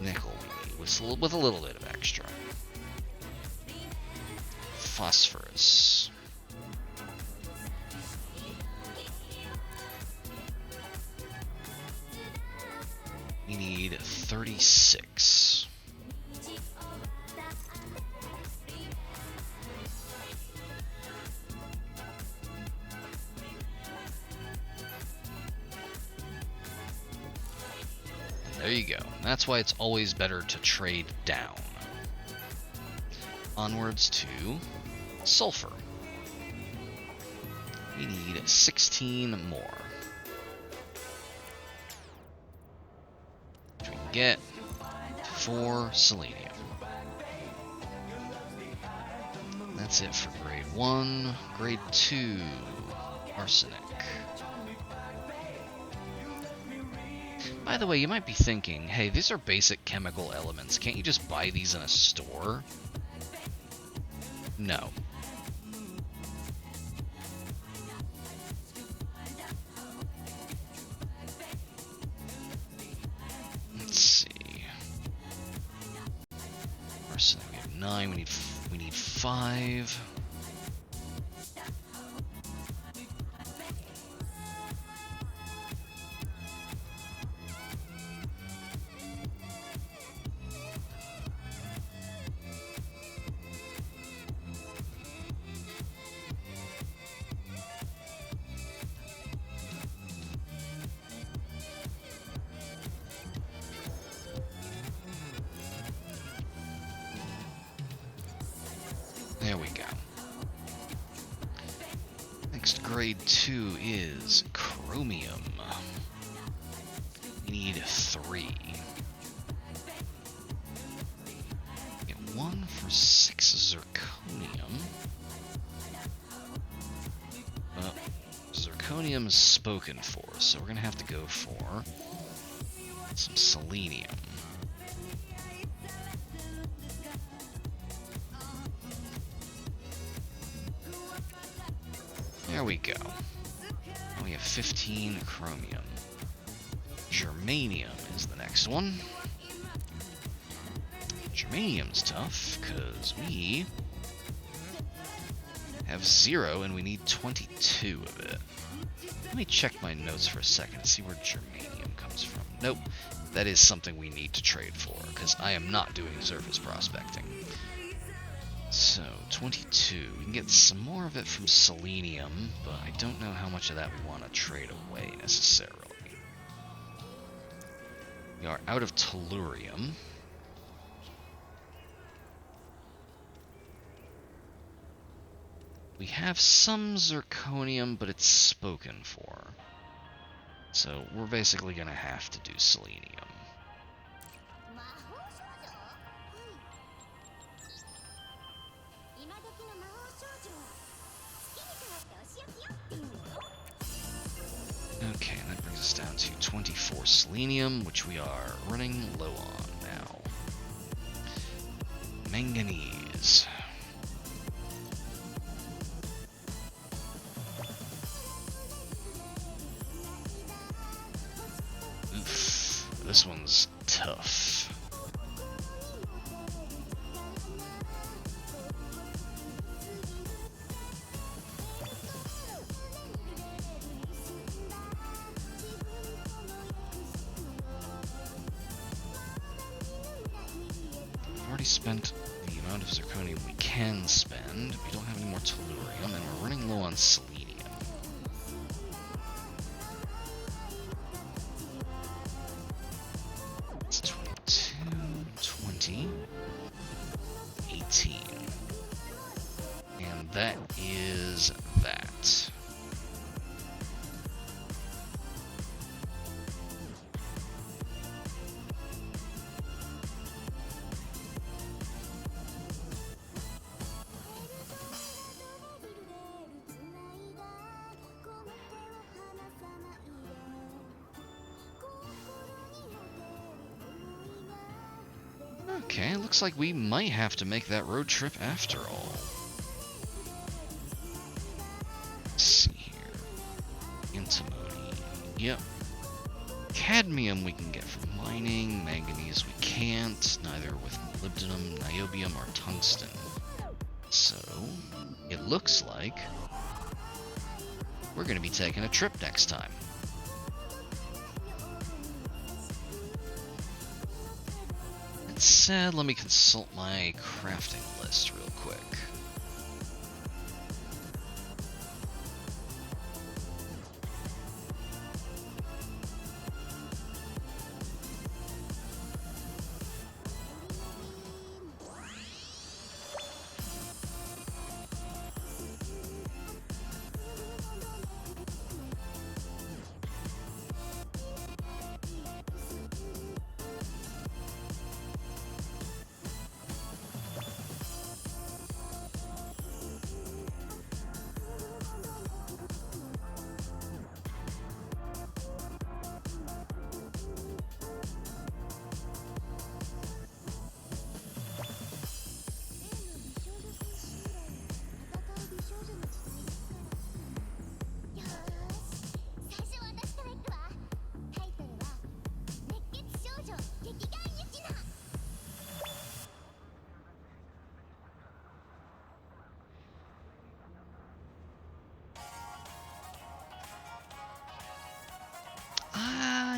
nickel we need, with a little bit of extra. Phosphorus. We need 36. There you go. That's why it's always better to trade down. Onwards to sulfur. We need 16 more. Which we can get for selenium. That's it for grade 1. Grade 2, arsenic. By the way, you might be thinking, hey, these are basic chemical elements. Can't you just buy these in a store? No. Let's see. Arsenic, we have 9, we need 5. upgrade to is chromium. We need 3. Get 1 for 6 zirconium. Well, zirconium is spoken for, so we're gonna have to go for some selenium. There we go. Now we have 15 chromium. Germanium is the next one. Germanium's tough, because we have 0 and we need 22 of it. Let me check my notes for a second and see where germanium comes from. Nope, that is something we need to trade for, because I am not doing surface prospecting. So, 22. We can get some more of it from selenium, but I don't know how much of that we want to trade away necessarily. We are out of tellurium. We have some zirconium, but it's spoken for. So we're basically going to have to do selenium. Okay, and that brings us down to 24 selenium, which we are running low on now. Manganese. Oof, this one's tough. We've already spent the amount of zirconium we can spend. We don't have any more tellurium, and we're running low on selenium. It's 22, 20, 18. And that is that. Okay, looks like we might have to make that road trip after all. Let's see here. Antimony. Yep. Cadmium we can get from mining. Manganese we can't. Neither with molybdenum, niobium, or tungsten. So, it looks like we're going to be taking a trip next time. Said, let me consult my crafting list real quick.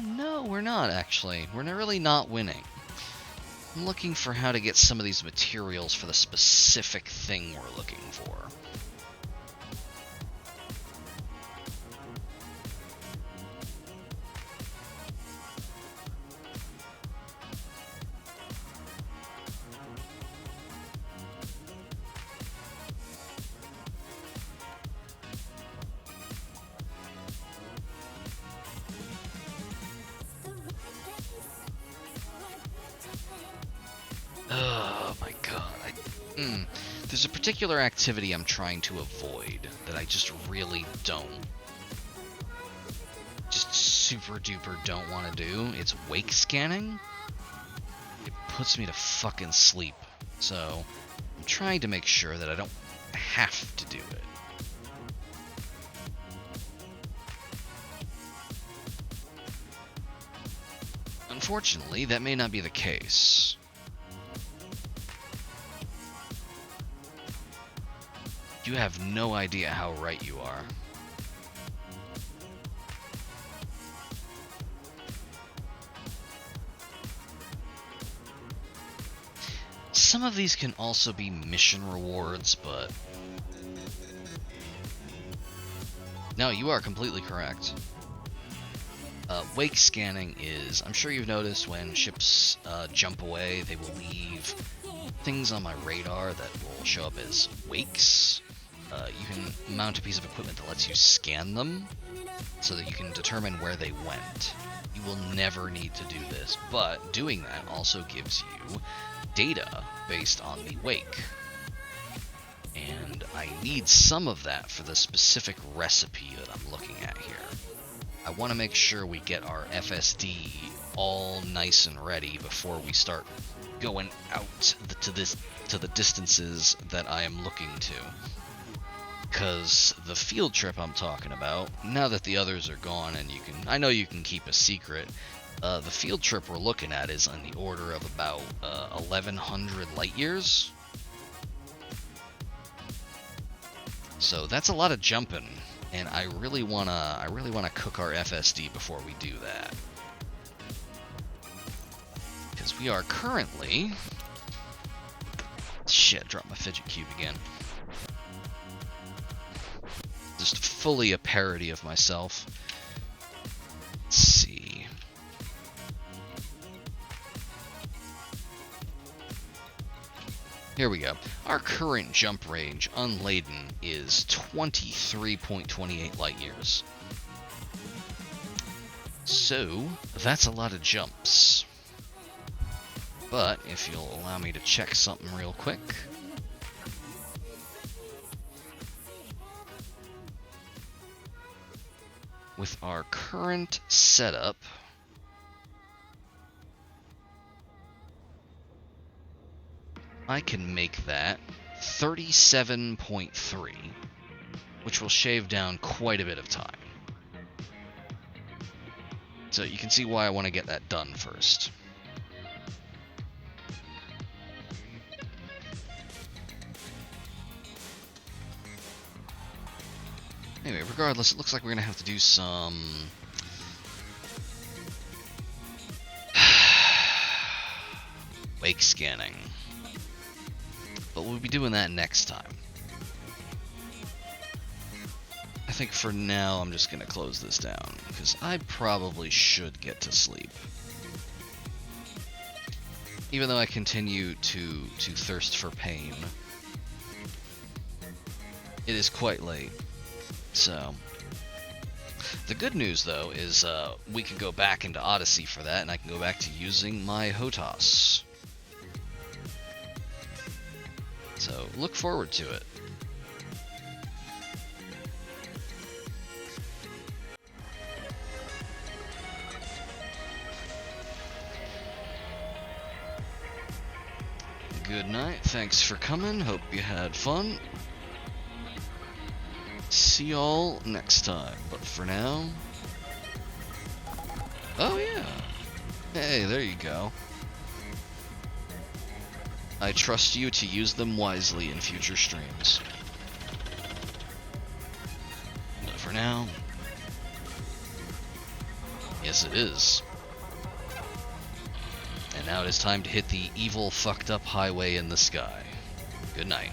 No, we're not actually. We're really not winning. I'm looking for how to get some of these materials for the specific thing we're looking for. Oh my god. There's a particular activity I'm trying to avoid that I just really don't. Just super duper don't want to do. It's wake scanning. It puts me to fucking sleep. So I'm trying to make sure that I don't have to do it. Unfortunately, that may not be the case. You have no idea how right you are. Some of these can also be mission rewards, but... No, you are completely correct. Wake scanning is, I'm sure you've noticed when ships jump away, they will leave things on my radar that will show up as wakes. You can mount a piece of equipment that lets you scan them so that you can determine where they went. You will never need to do this, but doing that also gives you data based on the wake. And I need some of that for the specific recipe that I'm looking at here. I want to make sure we get our FSD all nice and ready before we start going out to the distances that I am looking to. Because the field trip I'm talking about, now that the others are gone and I know you can keep a secret, the field trip we're looking at is on the order of about 1,100 light years. So that's a lot of jumping, and I really wanna cook our FSD before we do that, because we are currently dropped my fidget cube again. Just fully a parody of myself. Let's see. Here we go. Our current jump range, unladen, is 23.28 light years. So, that's a lot of jumps. But, if you'll allow me to check something real quick. With our current setup, I can make that 37.3, which will shave down quite a bit of time. So you can see why I want to get that done first. Anyway, regardless, it looks like we're going to have to do some wake scanning. But we'll be doing that next time. I think for now I'm just going to close this down, because I probably should get to sleep. Even though I continue to thirst for pain. It is quite late. So, the good news though is we can go back into Odyssey for that, and I can go back to using my HOTAS. So, look forward to it. Good night, thanks for coming, hope you had fun. See y'all next time, but for now... Oh yeah! Hey, there you go. I trust you to use them wisely in future streams. But for now... Yes, it is. And now it is time to hit the evil, fucked up highway in the sky. Good night.